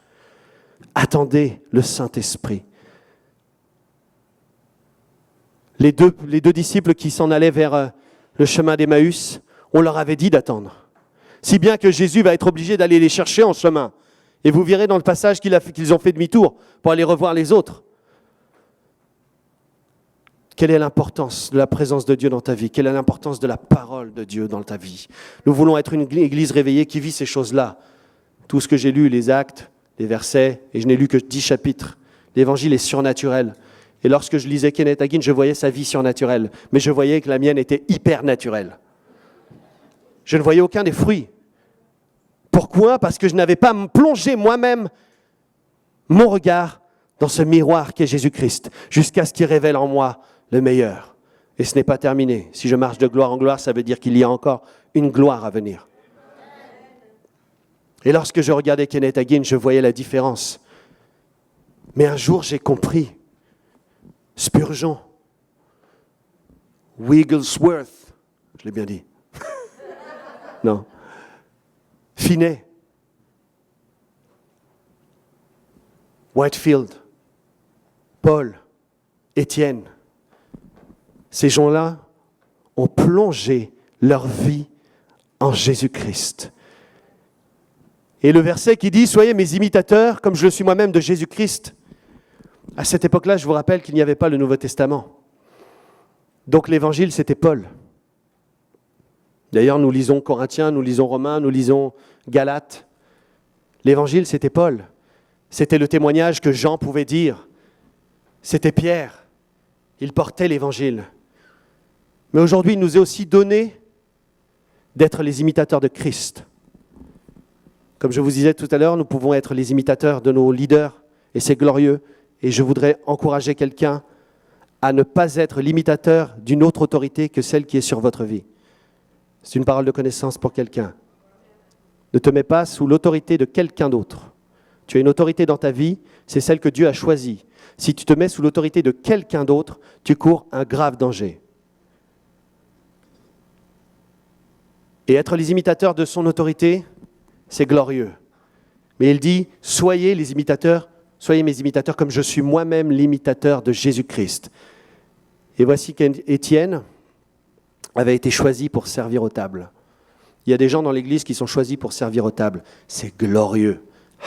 [SPEAKER 1] Attendez le Saint-Esprit. Les deux disciples qui s'en allaient vers le chemin d'Emmaüs, on leur avait dit d'attendre. Si bien que Jésus va être obligé d'aller les chercher en chemin. Et vous verrez dans le passage qu'ils ont fait demi-tour pour aller revoir les autres. Quelle est l'importance de la présence de Dieu dans ta vie? Quelle est l'importance de la parole de Dieu dans ta vie? Nous voulons être une église réveillée qui vit ces choses-là. Tout ce que j'ai lu, les actes, les versets, et je n'ai lu que 10 chapitres. L'évangile est surnaturel. Et lorsque je lisais Kenneth Hagin, je voyais sa vie surnaturelle. Mais je voyais que la mienne était hyper naturelle. Je ne voyais aucun des fruits. Pourquoi? Parce que je n'avais pas plongé moi-même mon regard dans ce miroir qu'est Jésus-Christ, jusqu'à ce qu'il révèle en moi le meilleur. Et ce n'est pas terminé. Si je marche de gloire en gloire, ça veut dire qu'il y a encore une gloire à venir. Et lorsque je regardais Kenneth Hagin, je voyais la différence. Mais un jour, j'ai compris. Spurgeon, Wigglesworth, je l'ai bien dit. Non. Finney, Whitefield, Paul, Étienne. Ces gens-là ont plongé leur vie en Jésus-Christ. Et le verset qui dit « Soyez mes imitateurs, comme je le suis moi-même de Jésus-Christ », à cette époque-là, je vous rappelle qu'il n'y avait pas le Nouveau Testament. Donc l'Évangile, c'était Paul. D'ailleurs, nous lisons Corinthiens, nous lisons Romains, nous lisons Galates. L'Évangile, c'était Paul. C'était le témoignage que Jean pouvait dire. C'était Pierre. Il portait l'Évangile. Mais aujourd'hui, il nous est aussi donné d'être les imitateurs de Christ. Comme je vous disais tout à l'heure, nous pouvons être les imitateurs de nos leaders, et c'est glorieux. Et je voudrais encourager quelqu'un à ne pas être l'imitateur d'une autre autorité que celle qui est sur votre vie. C'est une parole de connaissance pour quelqu'un. Ne te mets pas sous l'autorité de quelqu'un d'autre. Tu as une autorité dans ta vie, c'est celle que Dieu a choisie. Si tu te mets sous l'autorité de quelqu'un d'autre, tu cours un grave danger. Et être les imitateurs de son autorité, c'est glorieux. Mais il dit, soyez les imitateurs, soyez mes imitateurs comme je suis moi-même l'imitateur de Jésus-Christ. Et voici qu'Étienne avait été choisi pour servir aux tables. Il y a des gens dans l'église qui sont choisis pour servir aux tables. C'est glorieux.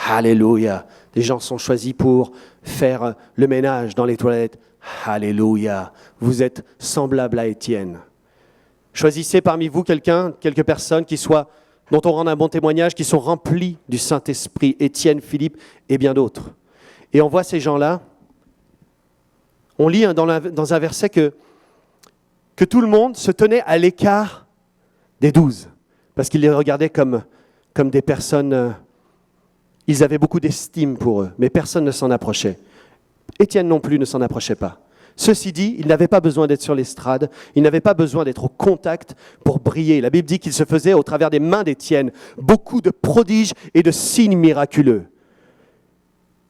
[SPEAKER 1] Alléluia. Des gens sont choisis pour faire le ménage dans les toilettes. Alléluia. Vous êtes semblables à Étienne. Choisissez parmi vous quelques personnes dont on rend un bon témoignage, qui sont remplis du Saint-Esprit. Étienne, Philippe et bien d'autres. Et on voit ces gens-là. On lit dans un verset que tout le monde se tenait à l'écart des 12. Parce qu'ils les regardaient comme des personnes. Ils avaient beaucoup d'estime pour eux, mais personne ne s'en approchait. Étienne non plus ne s'en approchait pas. Ceci dit, il n'avait pas besoin d'être sur l'estrade, il n'avait pas besoin d'être au contact pour briller. La Bible dit qu'il se faisait au travers des mains d'Étienne beaucoup de prodiges et de signes miraculeux.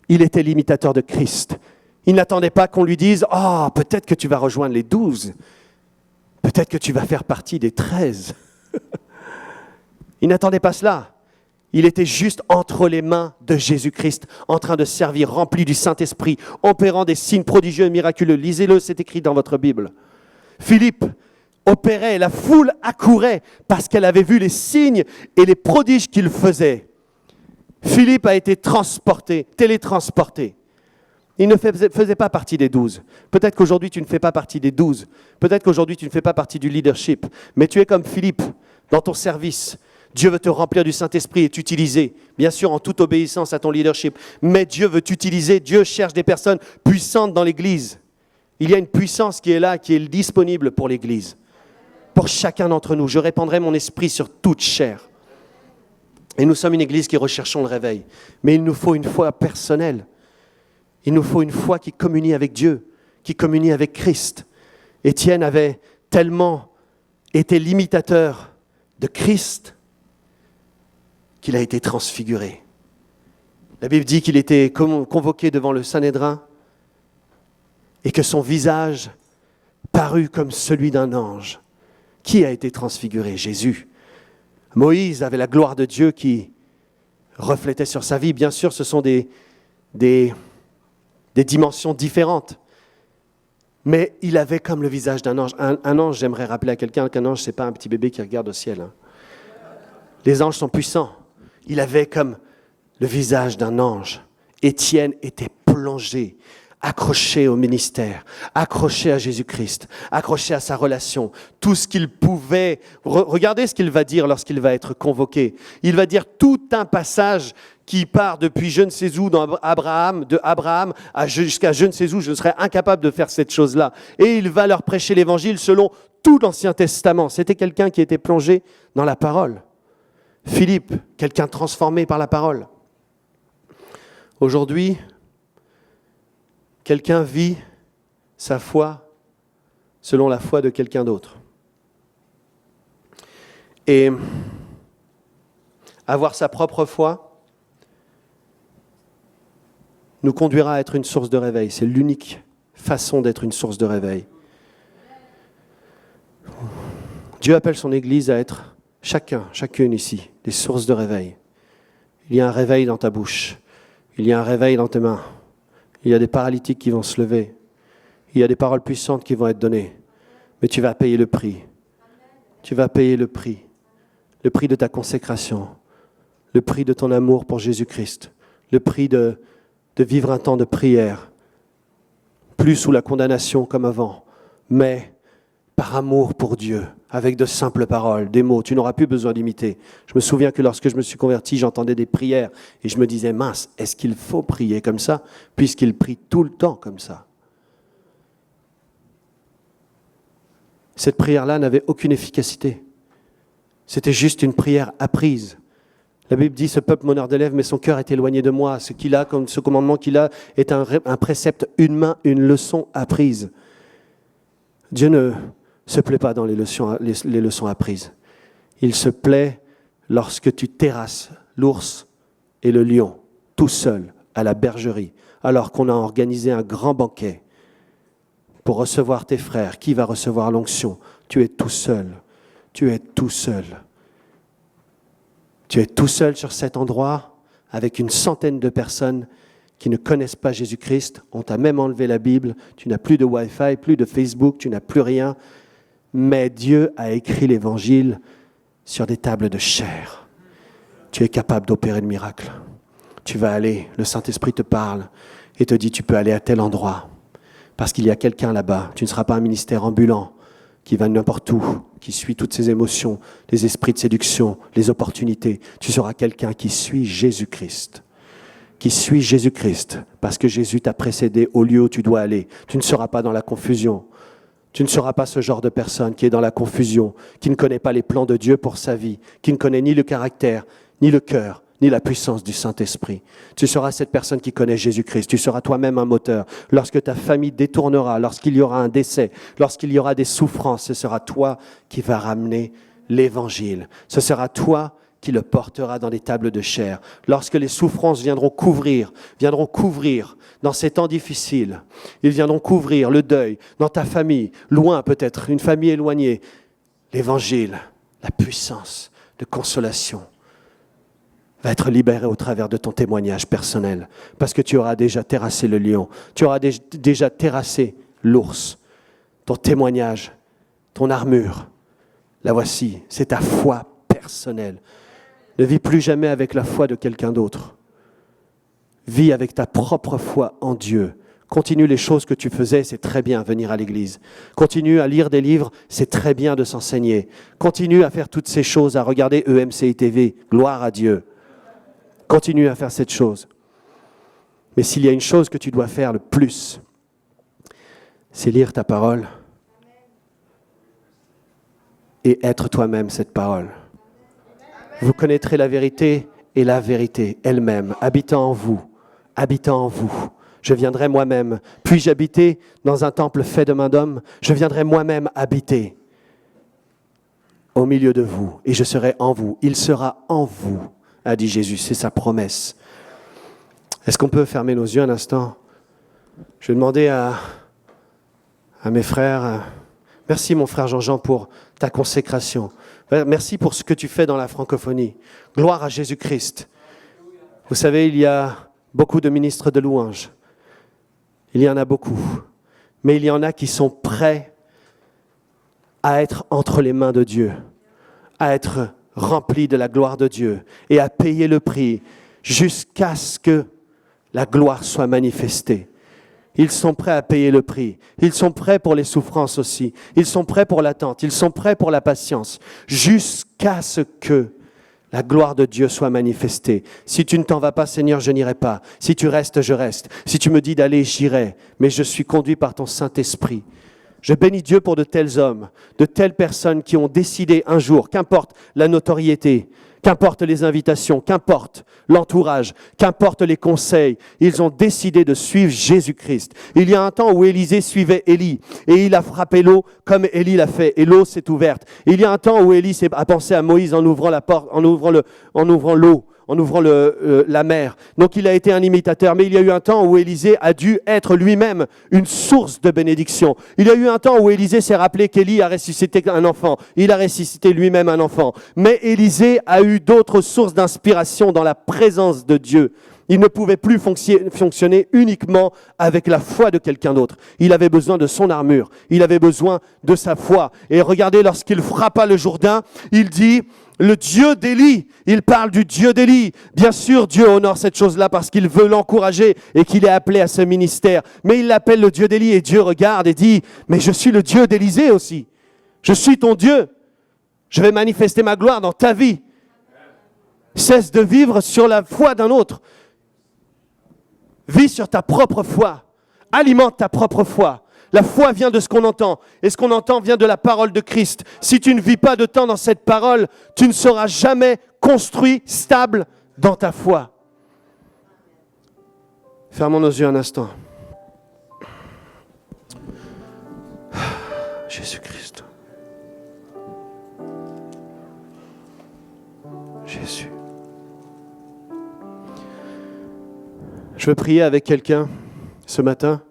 [SPEAKER 1] Il était l'imitateur de Christ. Il n'attendait pas qu'on lui dise « Oh, peut-être que tu vas rejoindre les 12. Peut-être que tu vas faire partie des 13. » Il n'attendait pas cela. Il était juste entre les mains de Jésus-Christ, en train de servir, rempli du Saint-Esprit, opérant des signes prodigieux et miraculeux. Lisez-le, c'est écrit dans votre Bible. Philippe opérait, la foule accourait parce qu'elle avait vu les signes et les prodiges qu'il faisait. Philippe a été télétransporté. Il ne faisait pas partie des 12. Peut-être qu'aujourd'hui, tu ne fais pas partie des 12. Peut-être qu'aujourd'hui, tu ne fais pas partie du leadership. Mais tu es comme Philippe dans ton service. Dieu veut te remplir du Saint-Esprit et t'utiliser, bien sûr en toute obéissance à ton leadership. Mais Dieu veut t'utiliser. Dieu cherche des personnes puissantes dans l'Église. Il y a une puissance qui est là, qui est disponible pour l'Église. Pour chacun d'entre nous. Je répandrai mon esprit sur toute chair. Et nous sommes une Église qui recherchons le réveil. Mais il nous faut une foi personnelle. Il nous faut une foi qui communie avec Dieu, qui communie avec Christ. Étienne avait tellement été l'imitateur de Christ qu'il a été transfiguré. La Bible dit qu'il était convoqué devant le Sanhédrin et que son visage parut comme celui d'un ange. Qui a été transfiguré? Jésus. Moïse avait la gloire de Dieu qui reflétait sur sa vie. Bien sûr, ce sont des dimensions différentes. Mais il avait comme le visage d'un ange. Un ange, j'aimerais rappeler à quelqu'un qu'un ange, ce n'est pas un petit bébé qui regarde au ciel. Les anges sont puissants. Il avait comme le visage d'un ange. Étienne était plongé, accroché au ministère, accroché à Jésus-Christ, accroché à sa relation. Tout ce qu'il pouvait... Regardez ce qu'il va dire lorsqu'il va être convoqué. Il va dire tout un passage qui part depuis je ne sais où, de Abraham jusqu'à je ne sais où, je serais incapable de faire cette chose-là. Et il va leur prêcher l'évangile selon tout l'Ancien Testament. C'était quelqu'un qui était plongé dans la parole. Philippe, quelqu'un transformé par la parole. Aujourd'hui, quelqu'un vit sa foi selon la foi de quelqu'un d'autre. Et avoir sa propre foi nous conduira à être une source de réveil. C'est l'unique façon d'être une source de réveil. Dieu appelle son Église à être chacune ici, des sources de réveil. Il y a un réveil dans ta bouche. Il y a un réveil dans tes mains. Il y a des paralytiques qui vont se lever. Il y a des paroles puissantes qui vont être données. Mais tu vas payer le prix. Tu vas payer le prix. Le prix de ta consécration. Le prix de ton amour pour Jésus-Christ. Le prix de vivre un temps de prière. Plus sous la condamnation comme avant. Mais par amour pour Dieu. Avec de simples paroles, des mots. Tu n'auras plus besoin d'imiter. Je me souviens que lorsque je me suis converti, j'entendais des prières et je me disais, mince, est-ce qu'il faut prier comme ça, puisqu'il prie tout le temps comme ça? Cette prière-là n'avait aucune efficacité. C'était juste une prière apprise. La Bible dit, ce peuple m'honore des lèvres, mais son cœur est éloigné de moi. Ce qu'il a, comme ce commandement qu'il a, est un précepte, une main, une leçon apprise. Dieu ne se plaît pas dans les leçons apprises. Il se plaît lorsque tu terrasses l'ours et le lion, tout seul, à la bergerie, alors qu'on a organisé un grand banquet pour recevoir tes frères. Qui va recevoir l'onction? Tu es tout seul. Tu es tout seul. Tu es tout seul sur cet endroit avec une centaine de personnes qui ne connaissent pas Jésus-Christ. On t'a même enlevé la Bible. Tu n'as plus de Wi-Fi, plus de Facebook, tu n'as plus rien. Mais Dieu a écrit l'Évangile sur des tables de chair. Tu es capable d'opérer le miracle. Tu vas aller, le Saint-Esprit te parle et te dit tu peux aller à tel endroit parce qu'il y a quelqu'un là-bas. Tu ne seras pas un ministère ambulant qui va n'importe où, qui suit toutes ses émotions, les esprits de séduction, les opportunités. Tu seras quelqu'un qui suit Jésus-Christ. Qui suit Jésus-Christ parce que Jésus t'a précédé au lieu où tu dois aller. Tu ne seras pas dans la confusion. Tu ne seras pas ce genre de personne qui est dans la confusion, qui ne connaît pas les plans de Dieu pour sa vie, qui ne connaît ni le caractère, ni le cœur, ni la puissance du Saint-Esprit. Tu seras cette personne qui connaît Jésus-Christ. Tu seras toi-même un moteur. Lorsque ta famille détournera, lorsqu'il y aura un décès, lorsqu'il y aura des souffrances, ce sera toi qui vas ramener l'Évangile. Ce sera toi qui le portera dans des tables de chair. Lorsque les souffrances viendront couvrir dans ces temps difficiles, ils viendront couvrir le deuil dans ta famille, loin peut-être, une famille éloignée. L'Évangile, la puissance de consolation va être libérée au travers de ton témoignage personnel, parce que tu auras déjà terrassé le lion, tu auras déjà terrassé l'ours. Ton témoignage, ton armure, la voici, c'est ta foi personnelle. Ne vis plus jamais avec la foi de quelqu'un d'autre. Vis avec ta propre foi en Dieu. Continue les choses que tu faisais, c'est très bien venir à l'église. Continue à lire des livres, c'est très bien de s'enseigner. Continue à faire toutes ces choses, à regarder EMCI TV, gloire à Dieu. Continue à faire cette chose. Mais s'il y a une chose que tu dois faire le plus, c'est lire ta parole et être toi-même cette parole. Vous connaîtrez la vérité et la vérité elle-même, habitant en vous. Je viendrai moi-même. Puis-je habiter dans un temple fait de main d'homme? Je viendrai moi-même habiter au milieu de vous et je serai en vous. Il sera en vous, a dit Jésus. C'est sa promesse. Est-ce qu'on peut fermer nos yeux un instant? Je vais demander à mes frères. Merci mon frère Jean-Jean pour ta consécration. Merci pour ce que tu fais dans la francophonie. Gloire à Jésus-Christ. Vous savez, il y a beaucoup de ministres de louanges. Il y en a beaucoup. Mais il y en a qui sont prêts à être entre les mains de Dieu, à être remplis de la gloire de Dieu et à payer le prix. jusqu'à ce que la gloire soit manifestée. Ils sont prêts à payer le prix. Ils sont prêts pour les souffrances aussi. Ils sont prêts pour l'attente. Ils sont prêts pour la patience. Jusqu'à ce que la gloire de Dieu soit manifestée. Si tu ne t'en vas pas, Seigneur, je n'irai pas. Si tu restes, je reste. Si tu me dis d'aller, j'irai. Mais je suis conduit par ton Saint-Esprit. Je bénis Dieu pour de tels hommes, de telles personnes qui ont décidé un jour, qu'importe la notoriété, qu'importe les invitations, qu'importe l'entourage, qu'importe les conseils, ils ont décidé de suivre Jésus-Christ. Il y a un temps où Élisée suivait Élie et il a frappé l'eau comme Élie l'a fait et l'eau s'est ouverte. Il y a un temps où Élie a pensé à Moïse en ouvrant la porte, en ouvrant l'eau, en ouvrant la mer. Donc il a été un imitateur, mais il y a eu un temps où Élisée a dû être lui-même une source de bénédiction. Il y a eu un temps où Élisée s'est rappelé qu'Élie a ressuscité un enfant. Il a ressuscité lui-même un enfant. Mais Élisée a eu d'autres sources d'inspiration dans la présence de Dieu. Il ne pouvait plus fonctionner uniquement avec la foi de quelqu'un d'autre. Il avait besoin de son armure. Il avait besoin de sa foi. Et regardez, lorsqu'il frappa le Jourdain, il dit... Le Dieu d'Élie, il parle du Dieu d'Élie. Bien sûr, Dieu honore cette chose-là parce qu'il veut l'encourager et qu'il est appelé à ce ministère. Mais il l'appelle le Dieu d'Élie et Dieu regarde et dit, mais je suis le Dieu d'Élisée aussi. Je suis ton Dieu. Je vais manifester ma gloire dans ta vie. Cesse de vivre sur la foi d'un autre. Vis sur ta propre foi. Alimente ta propre foi. La foi vient de ce qu'on entend, et ce qu'on entend vient de la parole de Christ. Si tu ne vis pas de temps dans cette parole, tu ne seras jamais construit, stable dans ta foi. Fermons nos yeux un instant. Jésus-Christ. Jésus. Je veux prier avec quelqu'un ce matin.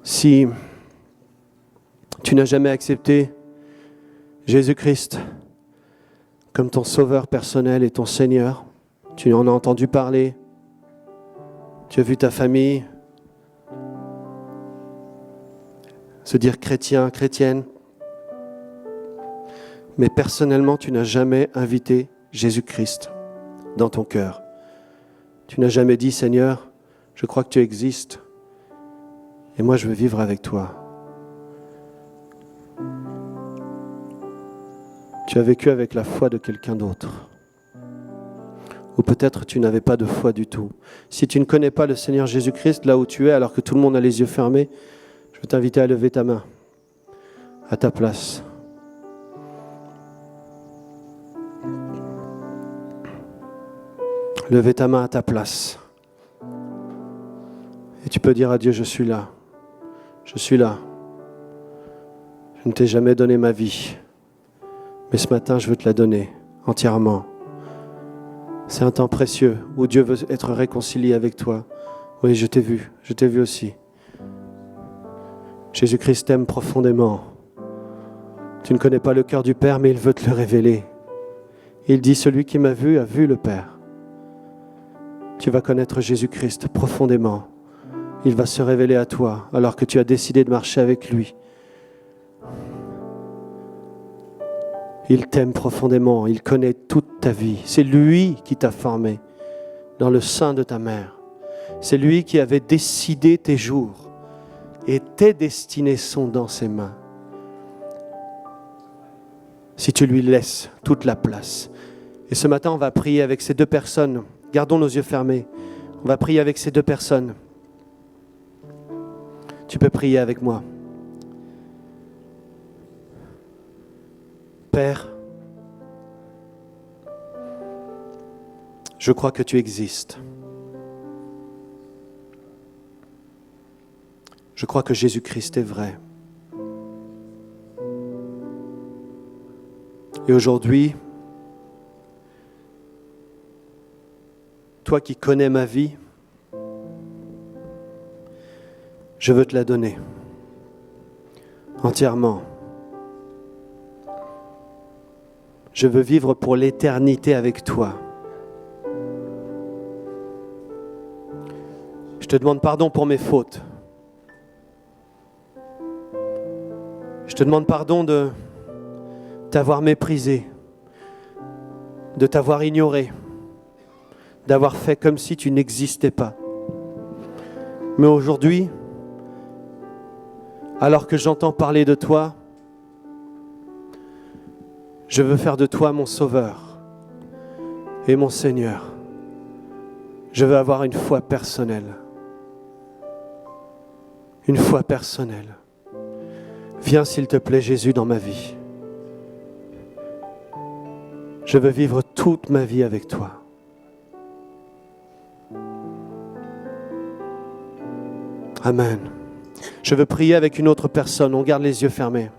[SPEAKER 1] Si tu n'as jamais accepté Jésus-Christ comme ton sauveur personnel et ton Seigneur, tu en as entendu parler, tu as vu ta famille se dire chrétien, chrétienne, mais personnellement, tu n'as jamais invité Jésus-Christ dans ton cœur. Tu n'as jamais dit, Seigneur, je crois que tu existes. Et moi, je veux vivre avec toi. Tu as vécu avec la foi de quelqu'un d'autre. Ou peut-être tu n'avais pas de foi du tout. Si tu ne connais pas le Seigneur Jésus-Christ là où tu es, alors que tout le monde a les yeux fermés, je veux t'inviter à lever ta main à ta place. Levez ta main à ta place. Et tu peux dire à Dieu, je suis là. Je suis là. Je ne t'ai jamais donné ma vie. Mais ce matin, je veux te la donner entièrement. C'est un temps précieux où Dieu veut être réconcilié avec toi. Oui, je t'ai vu aussi. Jésus-Christ t'aime profondément. Tu ne connais pas le cœur du Père, mais il veut te le révéler. Il dit, celui qui m'a vu a vu le Père. Tu vas connaître Jésus-Christ profondément. Il va se révéler à toi alors que tu as décidé de marcher avec lui. Il t'aime profondément, il connaît toute ta vie. C'est lui qui t'a formé dans le sein de ta mère. C'est lui qui avait décidé tes jours et tes destinées sont dans ses mains. Si tu lui laisses toute la place. Et ce matin, on va prier avec ces deux personnes. Gardons nos yeux fermés. On va prier avec ces deux personnes. Tu peux prier avec moi. Père, je crois que tu existes. Je crois que Jésus-Christ est vrai. Et aujourd'hui, toi qui connais ma vie, je veux te la donner entièrement. Je veux vivre pour l'éternité avec toi. Je te demande pardon pour mes fautes. Je te demande pardon de t'avoir méprisé, de t'avoir ignoré, d'avoir fait comme si tu n'existais pas. Mais aujourd'hui, alors que j'entends parler de toi, je veux faire de toi mon Sauveur et mon Seigneur. Je veux avoir une foi personnelle. Une foi personnelle. Viens s'il te plaît Jésus dans ma vie. Je veux vivre toute ma vie avec toi. Amen. Je veux prier avec une autre personne. On garde les yeux fermés.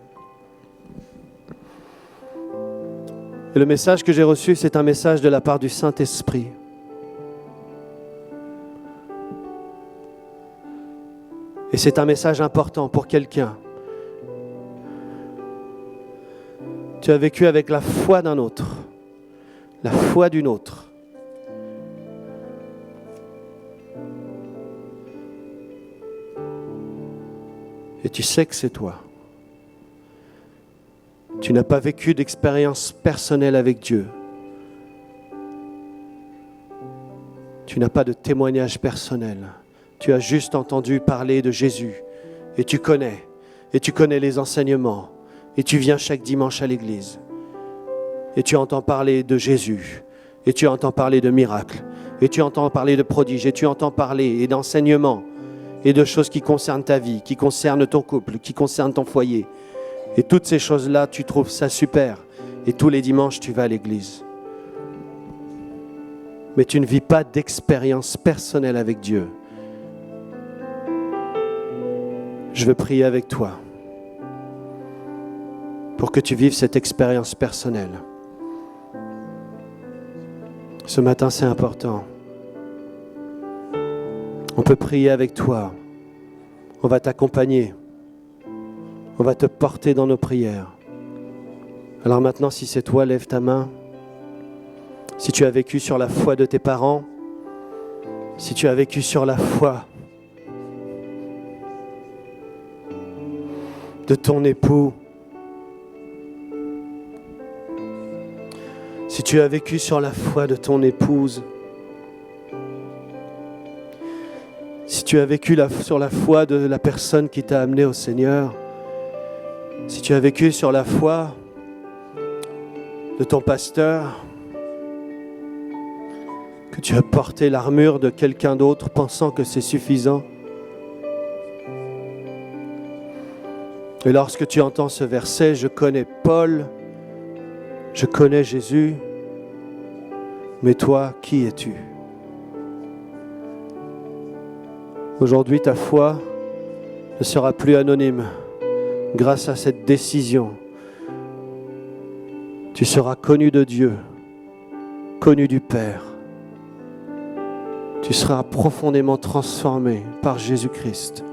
[SPEAKER 1] Et le message que j'ai reçu, c'est un message de la part du Saint-Esprit. Et c'est un message important pour quelqu'un. Tu as vécu avec la foi d'un autre, la foi d'une autre. Et tu sais que c'est toi. Tu n'as pas vécu d'expérience personnelle avec Dieu. Tu n'as pas de témoignage personnel. Tu as juste entendu parler de Jésus. Et tu connais les enseignements. Et tu viens chaque dimanche à l'église. Et tu entends parler de Jésus. Et tu entends parler de miracles. Et tu entends parler de prodiges. Et tu entends parler d'enseignements. Et de choses qui concernent ta vie, qui concernent ton couple, qui concernent ton foyer. Et toutes ces choses-là, tu trouves ça super. Et tous les dimanches, tu vas à l'église. Mais tu ne vis pas d'expérience personnelle avec Dieu. Je veux prier avec toi pour que tu vives cette expérience personnelle. Ce matin, c'est important. On peut prier avec toi. On va t'accompagner. On va te porter dans nos prières. Alors maintenant, si c'est toi, lève ta main. Si tu as vécu sur la foi de tes parents, si tu as vécu sur la foi de ton époux, si tu as vécu sur la foi de ton épouse, si tu as vécu sur la foi de la personne qui t'a amené au Seigneur, si tu as vécu sur la foi de ton pasteur, que tu as porté l'armure de quelqu'un d'autre pensant que c'est suffisant, et lorsque tu entends ce verset, je connais Paul, je connais Jésus, mais toi, qui es-tu? Aujourd'hui, ta foi ne sera plus anonyme. Grâce à cette décision, tu seras connu de Dieu, connu du Père. Tu seras profondément transformé par Jésus-Christ.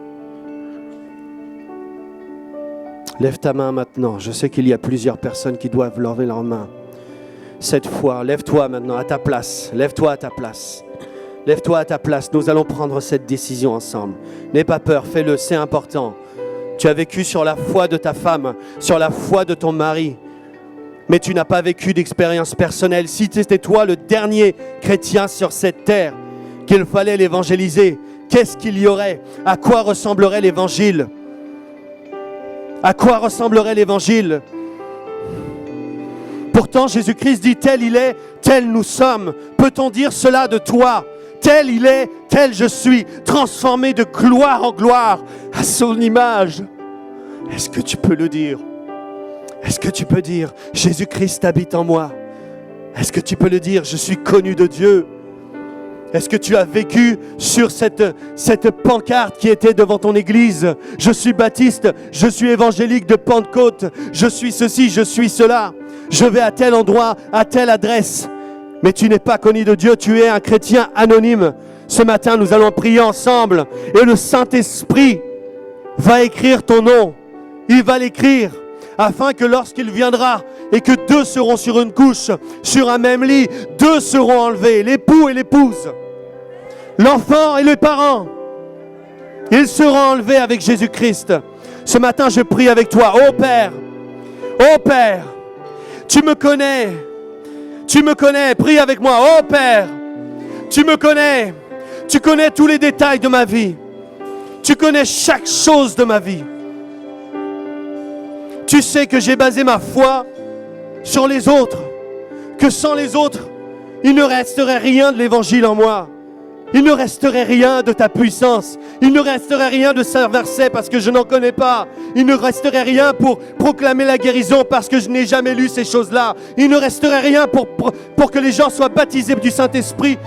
[SPEAKER 1] Lève ta main maintenant. Je sais qu'il y a plusieurs personnes qui doivent lever leurs mains. Cette foi, lève-toi maintenant à ta place. Lève-toi à ta place. Lève-toi à ta place. Nous allons prendre cette décision ensemble. N'aie pas peur, fais-le, c'est important. Tu as vécu sur la foi de ta femme, sur la foi de ton mari, mais tu n'as pas vécu d'expérience personnelle. Si c'était toi le dernier chrétien sur cette terre, qu'il fallait l'évangéliser, qu'est-ce qu'il y aurait? À quoi ressemblerait l'évangile? À quoi ressemblerait l'évangile? Pourtant, Jésus-Christ dit, tel il est, tel nous sommes. Peut-on dire cela de toi? Tel il est, tel je suis, transformé de gloire en gloire, à son image. Est-ce que tu peux le dire? Est-ce que tu peux dire, Jésus-Christ habite en moi? Est-ce que tu peux le dire, je suis connu de Dieu? Est-ce que tu as vécu sur cette pancarte qui était devant ton église? Je suis baptiste, je suis évangélique de Pentecôte, je suis ceci, je suis cela. Je vais à tel endroit, à telle adresse. Mais tu n'es pas connu de Dieu, tu es un chrétien anonyme. Ce matin, nous allons prier ensemble et le Saint-Esprit va écrire ton nom. Il va l'écrire afin que lorsqu'il viendra et que deux seront sur une couche, sur un même lit, deux seront enlevés, l'époux et l'épouse, l'enfant et les parents. Ils seront enlevés avec Jésus-Christ. Ce matin, je prie avec toi. Ô Père, tu me connais. Tu me connais, prie avec moi. Oh Père, tu me connais. Tu connais tous les détails de ma vie. Tu connais chaque chose de ma vie. Tu sais que j'ai basé ma foi sur les autres, que sans les autres, il ne resterait rien de l'évangile en moi. Il ne resterait rien de ta puissance. Il ne resterait rien de ce verset parce que je n'en connais pas. Il ne resterait rien pour proclamer la guérison parce que je n'ai jamais lu ces choses-là. Il ne resterait rien pour que les gens soient baptisés du Saint-Esprit